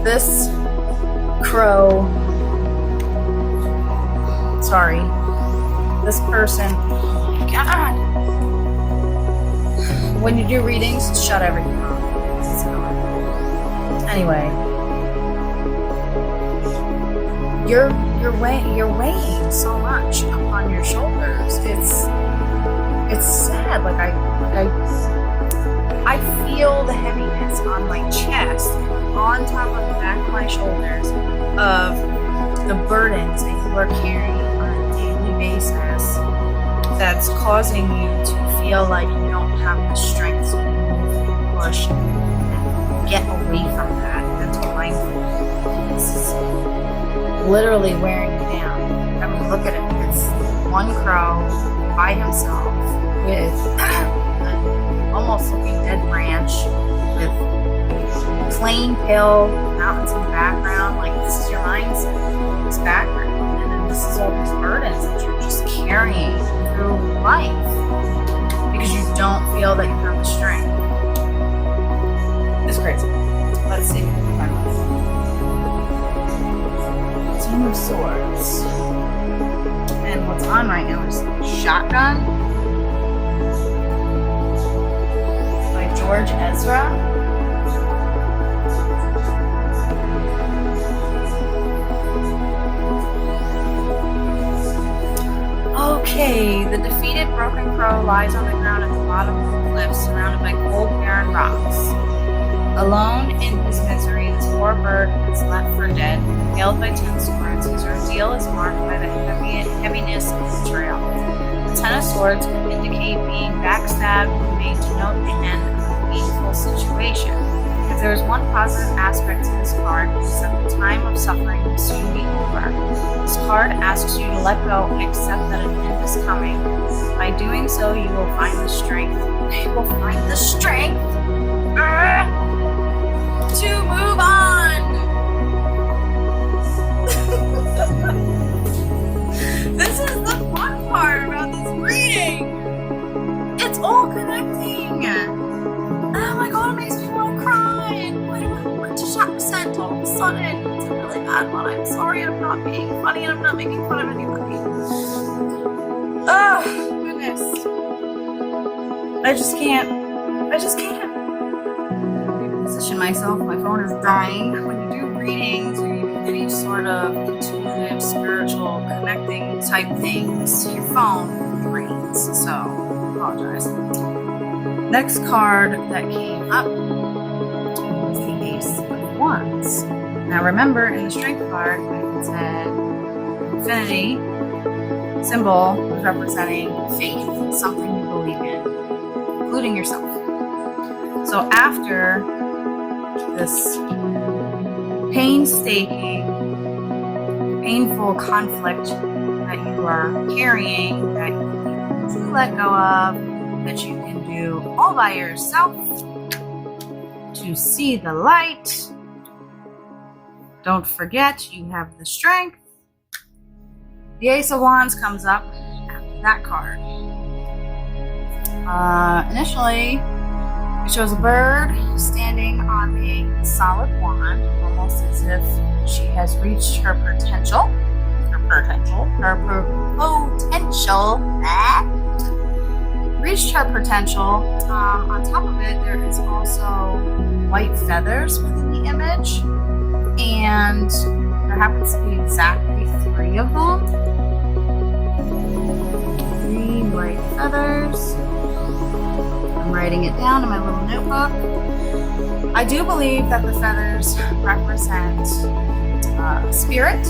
This crow, this person, oh my God. When you do readings, shut everything off. Anyway, you're weighing so much upon your shoulders. It's sad. Like I feel the heaviness on my chest, on top of the back of my shoulders, of the burdens that you are carrying on a daily basis. That's causing you to feel like you don't have the strength to move, push, and get away from that mental mindfulness. This is literally wearing you down. I mean, look at it. It's one crow by himself with an almost looking dead branch with plain pale mountains in the background. Like, this is your mindset, this background. And then this is all these burdens that you're just carrying through life because you don't feel that you have the strength. It's crazy. Let's see. Ten of Swords. And what's on right now is Shotgun by George Ezra. Okay, the defeated broken crow lies on the ground at the bottom of the cliff, surrounded by cold, barren rocks. Alone in his misery, this poor bird is left for dead, impaled by 10 swords. His ordeal is marked by the heaviness of betrayal. The 10 of Swords could indicate being backstabbed and made to note the end of a painful situation. If there is one positive aspect to this card, it is that the time of suffering will soon be over. This card asks you to let go and accept that an end is coming. By doing so, you will find the strength. You will find the strength to move on. This is the fun part about this reading. It's all connecting. Oh my God, it makes me want to cry. And why do I want to shock percent all of a sudden? It's a really bad one. I'm sorry, I'm not being funny and I'm not making fun of anybody. Oh, goodness. I just can't. Position myself. My phone is dying. When you do readings or you do any sort of intuitive, spiritual, connecting type things, your phone drains. So, I apologize. Next card that came up was the Ace of Wands. Now remember, in the Strength card, I said infinity symbol was representing faith, something you believe in, including yourself. So after this painstaking, painful conflict that you are carrying, that you need to let go of, that you can do all by yourself to see the light. Don't forget, you have the strength. The Ace of Wands comes up after that card. Initially, it shows a bird standing on a solid wand, almost as if she has reached her potential. Reached her potential. On top of it, there is also white feathers within the image, and there happens to be exactly 3 of them. light feathers. I'm writing it down in my little notebook. I do believe that the feathers represent spirit,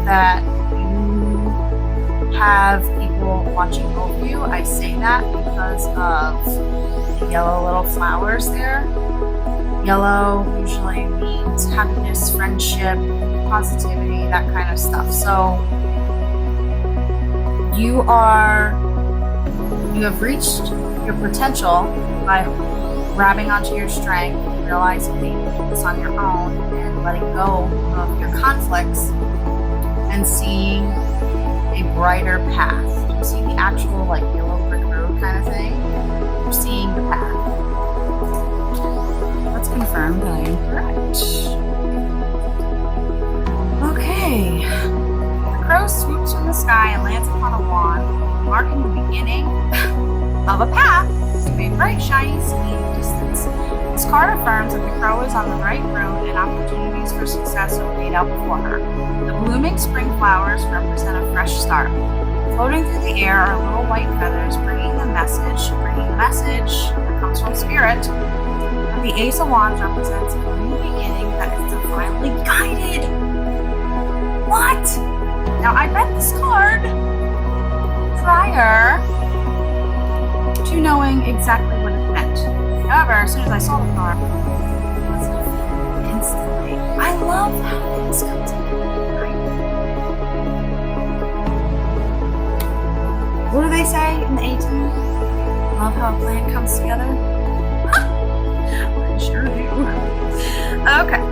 that you have people watching over you. I say that because of the yellow little flowers there. Yellow usually means happiness, friendship, positivity, that kind of stuff. So you have reached your potential by grabbing onto your strength, realizing that you can do this on your own, and letting go of your conflicts and seeing a brighter path. You see the actual like yellow brick road kind of thing. You're seeing the path. Let's confirm that I am correct. Okay. The crow swoops from the sky and lands upon a wand, marking the beginning of a path to a bright, shiny city in the distance. This card affirms that the crow is on the right road and opportunities for success are laid out before her. The blooming spring flowers represent a fresh start. Floating through the air are little white feathers bringing the message that comes from spirit. The Ace of Wands represents a new beginning that is divinely guided. What? Now, I read this card prior to knowing exactly what it meant. However, as soon as I saw the card, I was instantly. I love how things come together. What do they say in the 18? Love how a plan comes together. I sure do. Okay,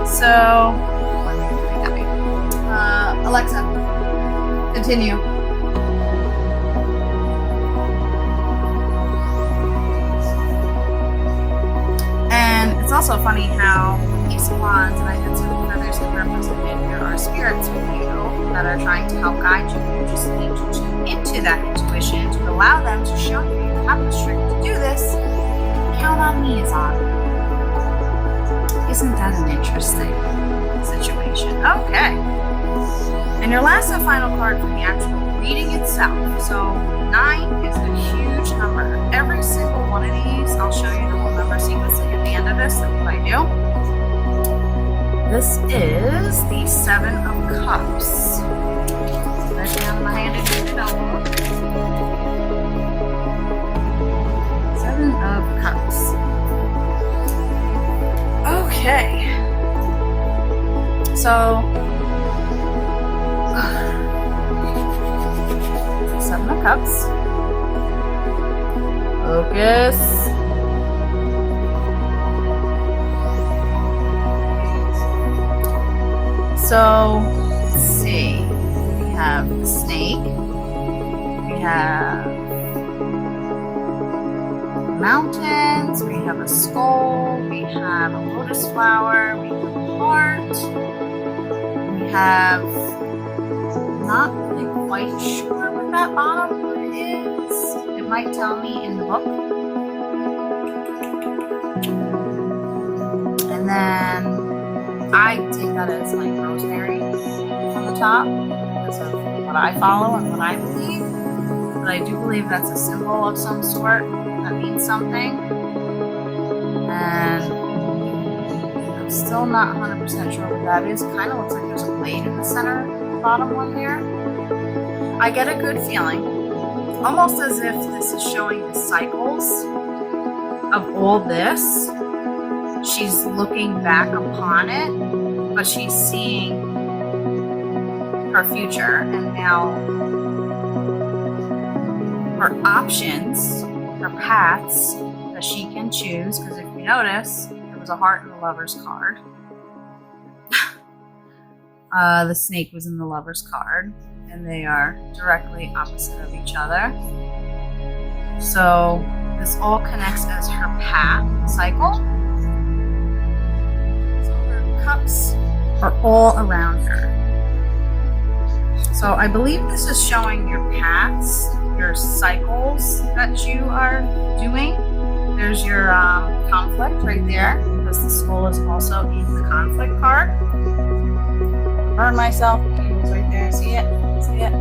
so Alexa, continue. And it's also funny how Ace of Wands, and I had some feathers that represented here are spirits with you that are trying to help guide you. You just need to tune into that intuition to allow them to show you you have the strength to do this. Count on me is on. Isn't that an interesting situation? Okay. And your last and final card for the actual reading itself. So 9 is a huge number. Every single one of these, I'll show you the whole number sequencing at the end of this. That's what I do. This is the 7 of Cups. Right down my hand and read it over. 7 of Cups. Okay. So 7 of Cups. Focus. So, let's see. We have the snake. We have mountains. We have a skull. We have a lotus flower. We have a heart. We have not really quite sure what that bottom one is. It might tell me in the book. And then I take that as like rosemary on the top because of what I follow and what I believe. But I do believe that's a symbol of some sort that means something. And I'm still not 100% sure what that is. It kind of looks like there's a blade in the center, the bottom one there. I get a good feeling, almost as if this is showing the cycles of all this. She's looking back upon it, but she's seeing her future and now her options, her paths that she can choose. Because if you notice, there was a heart in the Lover's card. The snake was in the Lover's card, and they are directly opposite of each other. So this all connects as her path cycle. Cups are all around her. So I believe this is showing your paths, your cycles that you are doing. There's your conflict right there, because the skull is also in the conflict card. Burn myself. It's right there. See it? See it?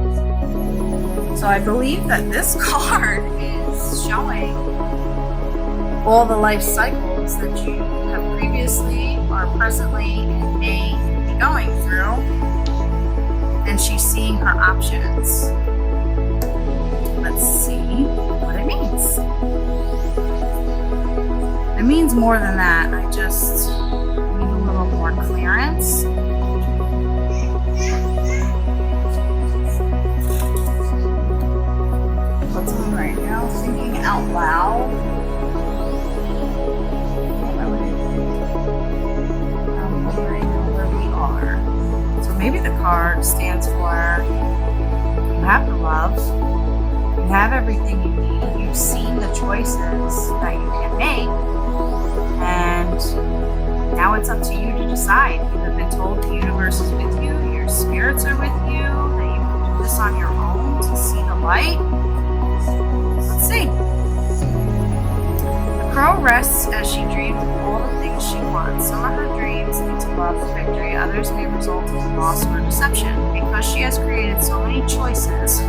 So I believe that this card is showing all the life cycles that you have previously or presently and may be going through. And she's seeing her options. Let's see what it means. It means more than that. I just need a little more clearance. What's on right now? Thinking out loud. I'm wondering where we are. So maybe the card stands for you have the love, you have everything you need, you've seen the choices that you can make, and now it's up to you to decide. You have been told the universe is with you, your spirits are with you, that you can do this on your own to see the light. Let's see. The crow rests as she dreams of all the things she wants. Some of her dreams lead to love and victory, others may result in loss or deception. Because she has created so many choices,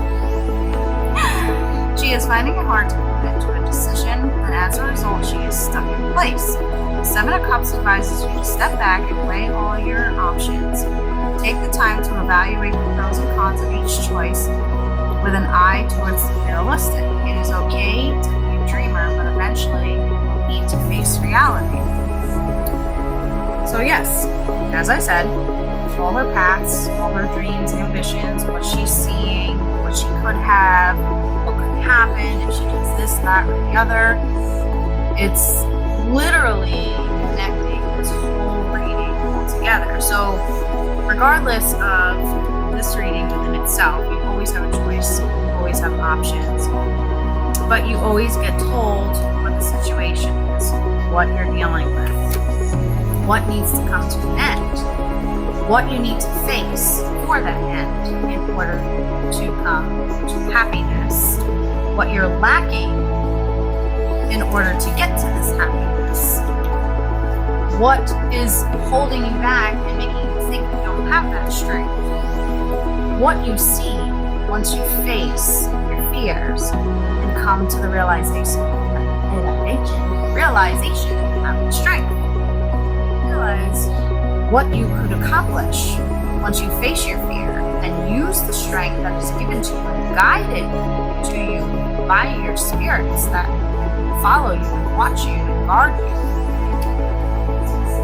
she is finding it hard to commit to a decision, and as a result, she is stuck in place. The Seven of Cups advises you to step back and weigh all your options. Take the time to evaluate the pros and cons of each choice with an eye towards the realistic. It is okay to be a dreamer, but eventually you will need to face reality. So yes, as I said, all her paths, all her dreams, ambitions, what she's seeing, what she could have, what could happen if she does this, that, or the other. It's literally connecting this whole reading all together. So regardless of this reading within itself, you always have a choice, you always have options, but you always get told what the situation is, what you're dealing with, what needs to come to an end, what you need to face for that end in order to come to happiness, what you're lacking in order to get to this happiness, what is holding you back and making you think you don't have that strength, what you see once you face your fears and come to the realization of having strength. Realize what you could accomplish once you face your fear and use the strength that is given to you and guided to you by your spirits that follow you and watch you and guard you,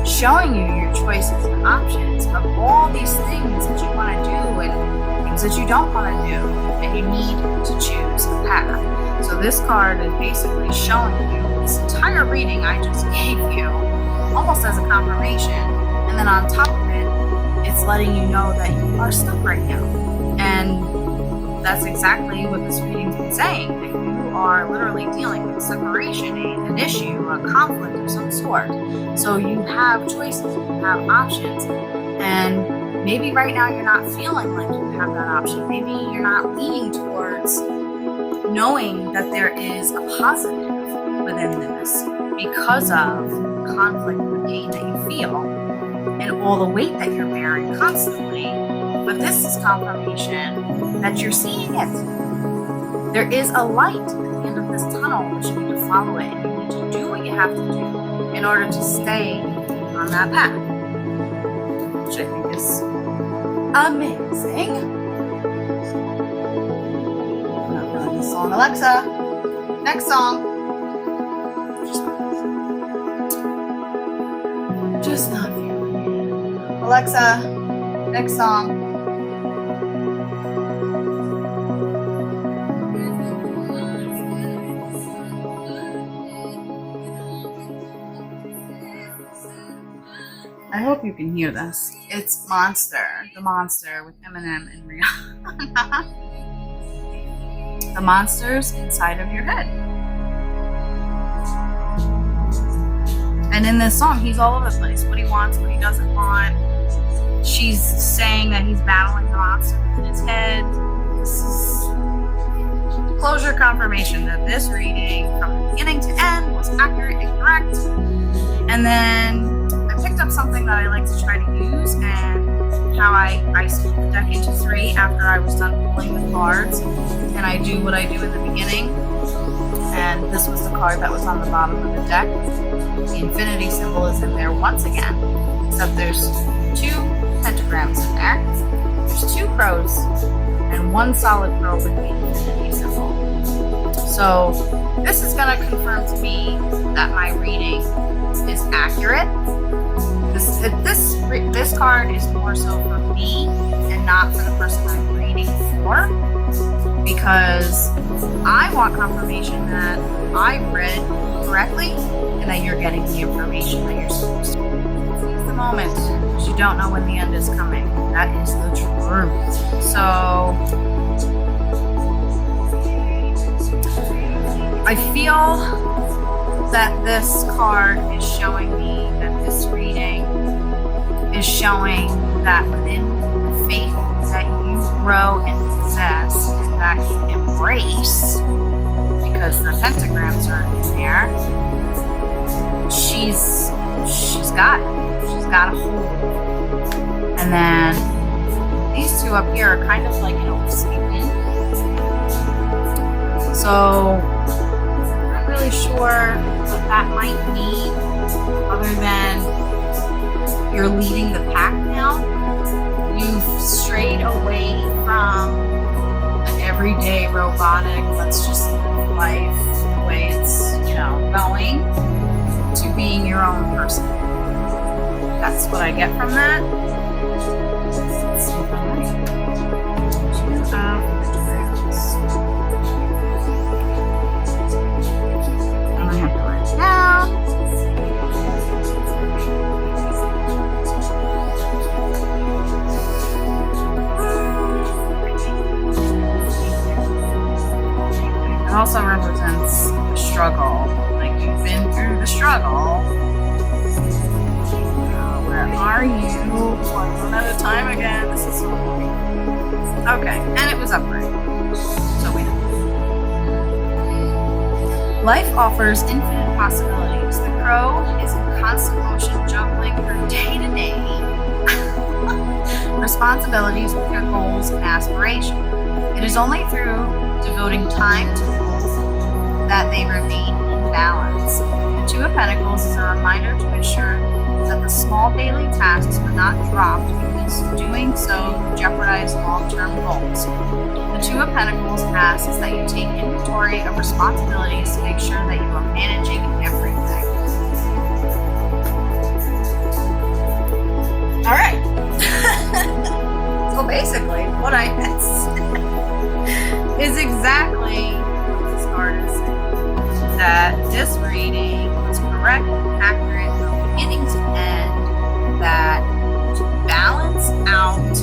showing you your choices and options of all these things that you want to do and things that you don't want to do, and you need to choose a path. So this card is basically showing you this entire reading I just gave you almost as a confirmation, and then on top of it, it's letting you know that you are stuck right now. And that's exactly what this reading's been saying, that you are literally dealing with separation, an issue, a conflict of some sort. So you have choices, you have options, and maybe right now you're not feeling like you have that option. Maybe you're not leaning towards knowing that there is a positive within this because of conflict and pain that you feel and all the weight that you're bearing constantly. But this is confirmation that you're seeing it. There is a light at the end of this tunnel, but you need to follow it. You need to do what you have to do in order to stay on that path, which I think is amazing. I'm not feeling this song. Alexa, next song. Just not feeling it. Alexa, next song. I hope you can hear this. It's Monster, the monster with Eminem and Rihanna. The monster's inside of your head. And in this song, he's all over the place. What he wants, what he doesn't want. She's saying that he's battling the monster in his head. This is closure confirmation that this reading from beginning to end was accurate and correct. And then I picked up something that I like to try to use, and how I split the deck into 3 after I was done pulling the cards. And I do what I do in the beginning. And this was the card that was on the bottom of the deck. The infinity symbol is in there once again, except there's 2 pentagrams in there. There's 2 crows and 1 solid crow with the infinity symbol. So this is going to confirm to me that my reading is accurate. This card is more so for me and not for the person I'm reading for, because I want confirmation that I read correctly and that you're getting the information that you're supposed to. Seize the moment, because you don't know when the end is coming. That is the truth. So I feel that this card is showing me that this reading is showing that within the faith that you grow and possess and that you embrace, because the pentagrams are in there, she's got it. She's got a hold. And then these 2 up here are kind of like, sleeping. So I'm not really sure what that might mean, other than you're leading the pack now. You've strayed away from the everyday robotic, let's just live life the way it's, going, to being your own person. That's what I get from that. Let's see if I'm right. 2 of Pentacles. And I have to write it down. It also represents the struggle. Like, you've been through the struggle. Where are you? One at a time again. This is so boring. Okay, and it was upright. So we know. Life offers infinite possibilities. The crow is in constant motion, juggling her day-to-day responsibilities with their goals and aspirations. It is only through devoting time to goals that they remain in balance. The 2 of Pentacles is a reminder to ensure that the small daily tasks are not dropped, because doing so jeopardize long-term goals. The 2 of Pentacles asks that you take inventory of responsibilities to make sure that you are managing everything. All right. So basically, what I missed is exactly what this card is saying. That this reading was correct, accurate from beginning to end. That to balance out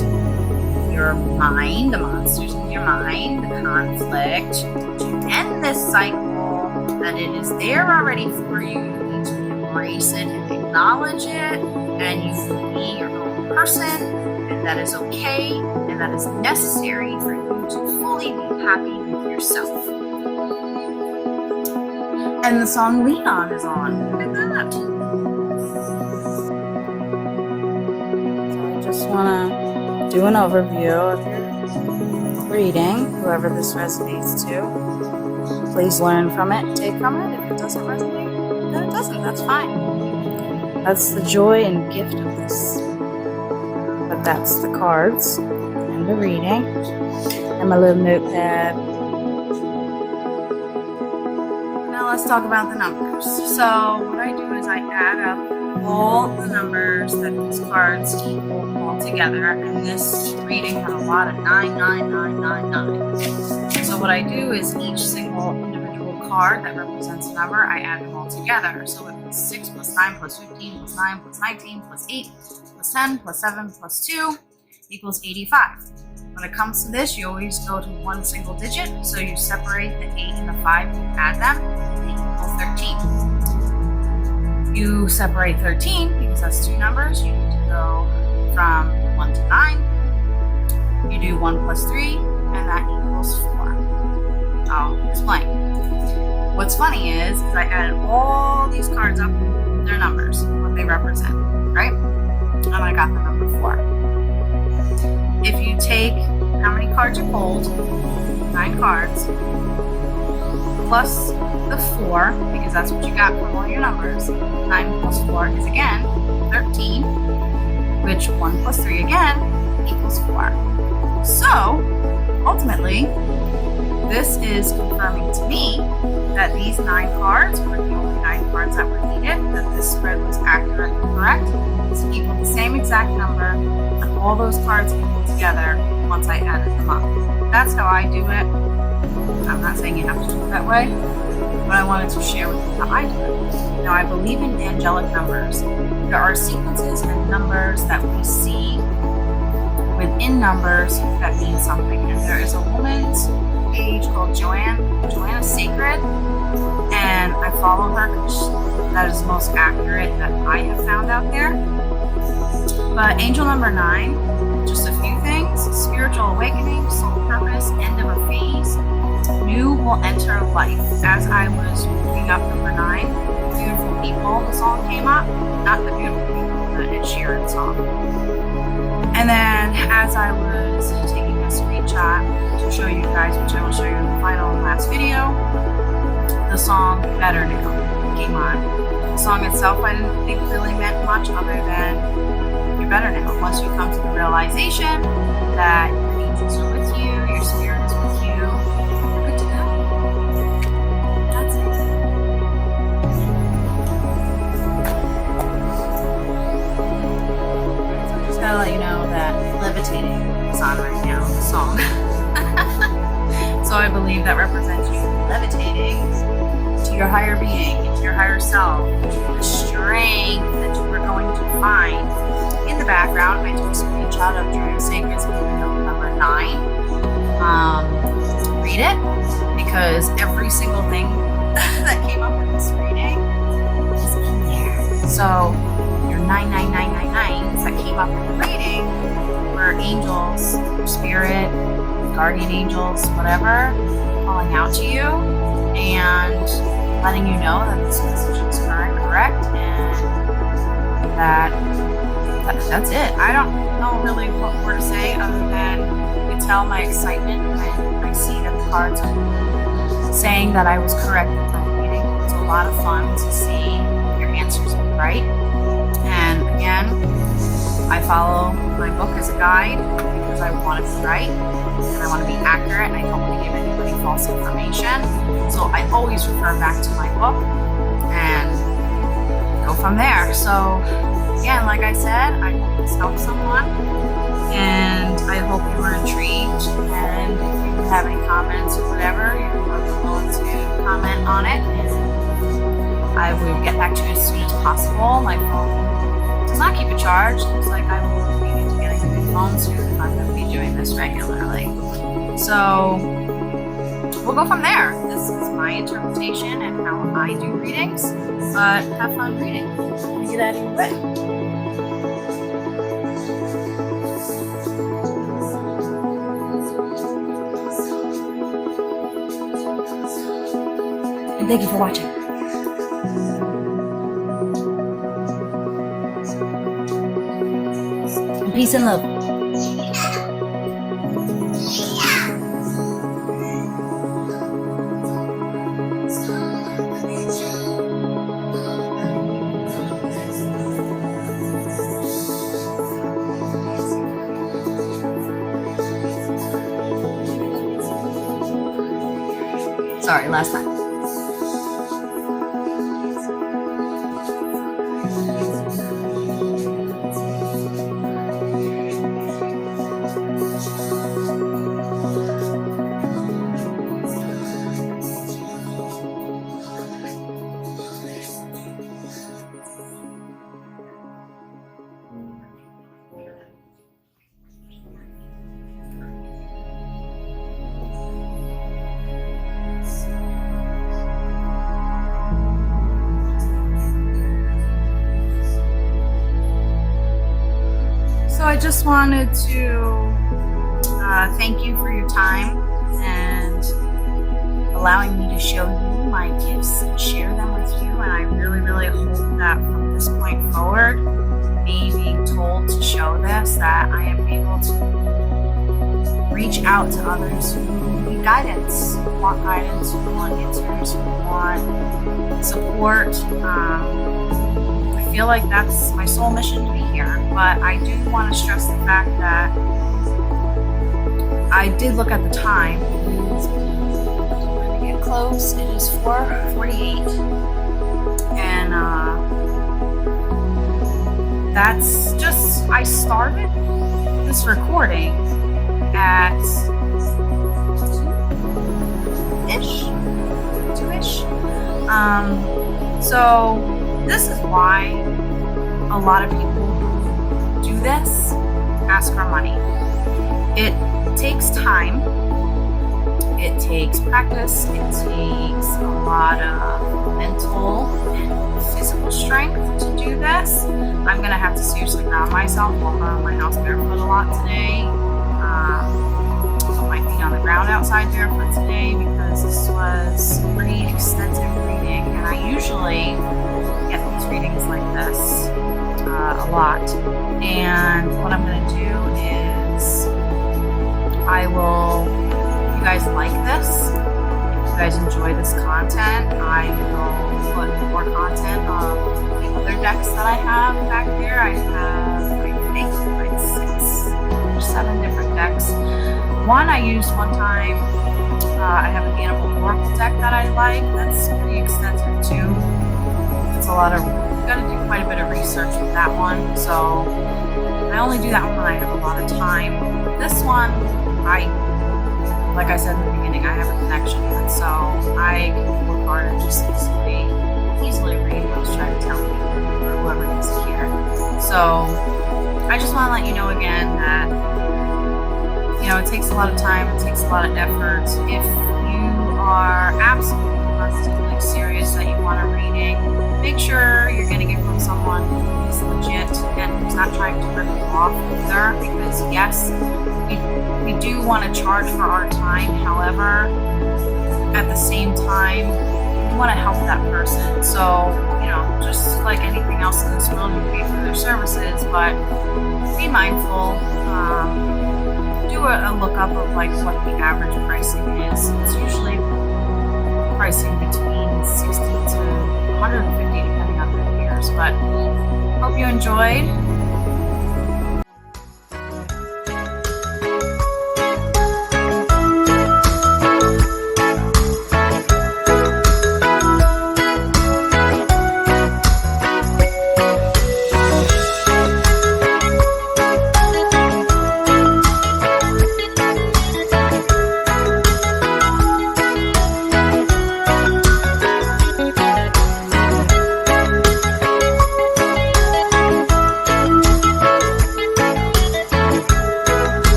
your mind, the monsters in your mind, the conflict, to end this cycle, that it is there already for you. You need to embrace it and acknowledge it, and you can be your own person. That is okay, and that is necessary for you to fully be happy with yourself. And the song Lean On is on. Look at that. So I just want to do an overview of your reading, whoever this resonates to. Please learn from it, take from it. If it doesn't resonate, then it doesn't. That's fine. That's the joy and gift of this. But that's the cards and the reading and my little notepad. Now let's talk about the numbers. So what I do is I add up all the numbers that these cards equal all together, and this reading had a lot of 99999. So what I do is each single individual card that represents a number, I add them all together. So if it's 6 plus 9 plus 15 plus 9 plus 19 plus 8 plus 10 plus 7 plus 2 equals 85. When it comes to this, you always go to one single digit. So you separate the 8 and the 5, you add them, and they equal 13. You separate 13 because that's 2 numbers. You need to go from 1 to 9. You do 1 plus 3, and that equals 4. I'll explain. What's funny is I added all these cards up, their numbers, what they represent, right? And I got the number 4. if you take how many cards you pulled, 9 cards, plus the 4, because that's what you got from all your numbers. 9 plus 4 is again 13, which 1 plus 3 again equals 4. So ultimately, this is confirming to me that these 9 cards were the only 9 cards that were needed, that this spread was accurate and correct. It's equal the same exact number, and all those cards equal together once I added them up. That's how I do it. I'm not saying you have to do it that way, but I wanted to share with you how I do it. Now, I believe in angelic numbers. There are sequences and numbers that we see within numbers that mean something. And there is a woman's page called Joanna Sacred, and I follow her because that is the most accurate that I have found out there. But angel number 9, just a few things: spiritual awakening, soul purpose, end of a phase, new will enter life. As I was looking up number 9, beautiful people, the song came up, not the beautiful people, the Ed Sheeran song. And then as I was taking a screenshot to show you guys, which I will show you in the final and last video, the song Better Now came on. The song itself I didn't think really meant much other than you're better now. Once you come to the realization that your angels are with you, your spirit is with you, you're good to go. That's it. So just gotta let you know that Levitating is on right now, the song. So I believe that represents you levitating to your higher being, into your higher self, the strength that you are going to find. In the background, I took a screenshot of Joanna Sacred's note number 9. Read it, because every single thing that came up in this reading is in there. So your 99999s that came up in the reading were angels, spirit, guardian angels, whatever, calling out to you and letting you know that this message is current, correct, and that's it. I don't know really what more to say other than you can tell my excitement when I see that the cards are saying that I was correct in my reading. It's a lot of fun to see your answers be right. And again, I follow my book as a guide because I want to be right and I want to be accurate and I don't want to give anybody false information. So I always refer back to my book and go from there. So again, like I said, I hope this helps someone and I hope you were intrigued, and if you have any comments or whatever, you're more than willing to comment on it and I will get back to you as soon as possible. My phone does not keep it charged. It's like I will be getting a new phone soon if I'm going to be doing this regularly. So we'll go from there. This is my interpretation and how I do readings, but have fun reading. Get out of your way. And thank you for watching. And peace and love. Sorry, last time. So I just wanted to thank you for your time and allowing me to show you my gifts and share them with you. and I really, really hope that from this point forward, me being told to show this, that I am able to reach out to others who need guidance, who want guidance, who want answers, who want support. I feel like that's my sole mission to be here, but I do want to stress the fact that I did look at the time. It's going to get close. It is 4:48, and that's just, I started this recording at 2-ish. So this is why a lot of people who do this ask for money. It takes time, it takes practice, it takes a lot of mental and physical strength to do this. I'm gonna have to seriously ground myself, walk around my house barefoot a lot today. Put my feet on the ground outside barefoot today because this was pretty extensive reading, and I usually get these readings like this a lot. And what I'm gonna do is I will, if you guys like this, if you guys enjoy this content, I will put more content of the other decks that I have back there. I have, I think, like 6 or 7 different decks. One I used one time. I have a Hannibal Oracle deck that I like. That's pretty extensive too. It's a lot of, you gotta do quite a bit of research with that one. So I only do that one when I have a lot of time. This one, like I said in the beginning, I have a connection with, so I can work hard and just easily read what he's trying to tell me, or whoever needs to hear. So I just want to let you know again that, you know, it takes a lot of time, it takes a lot of effort. If you are absolutely positively serious that you want a reading, make sure you're getting it from someone who's legit and who's not trying to rip you off either, because yes, we do want to charge for our time. However, at the same time, we want to help that person. So, you know, just like anything else in this world, you pay for their services, but be mindful. Do a lookup of like what the average pricing is. It's usually pricing between 60 to 150 depending on the years. But hope you enjoyed.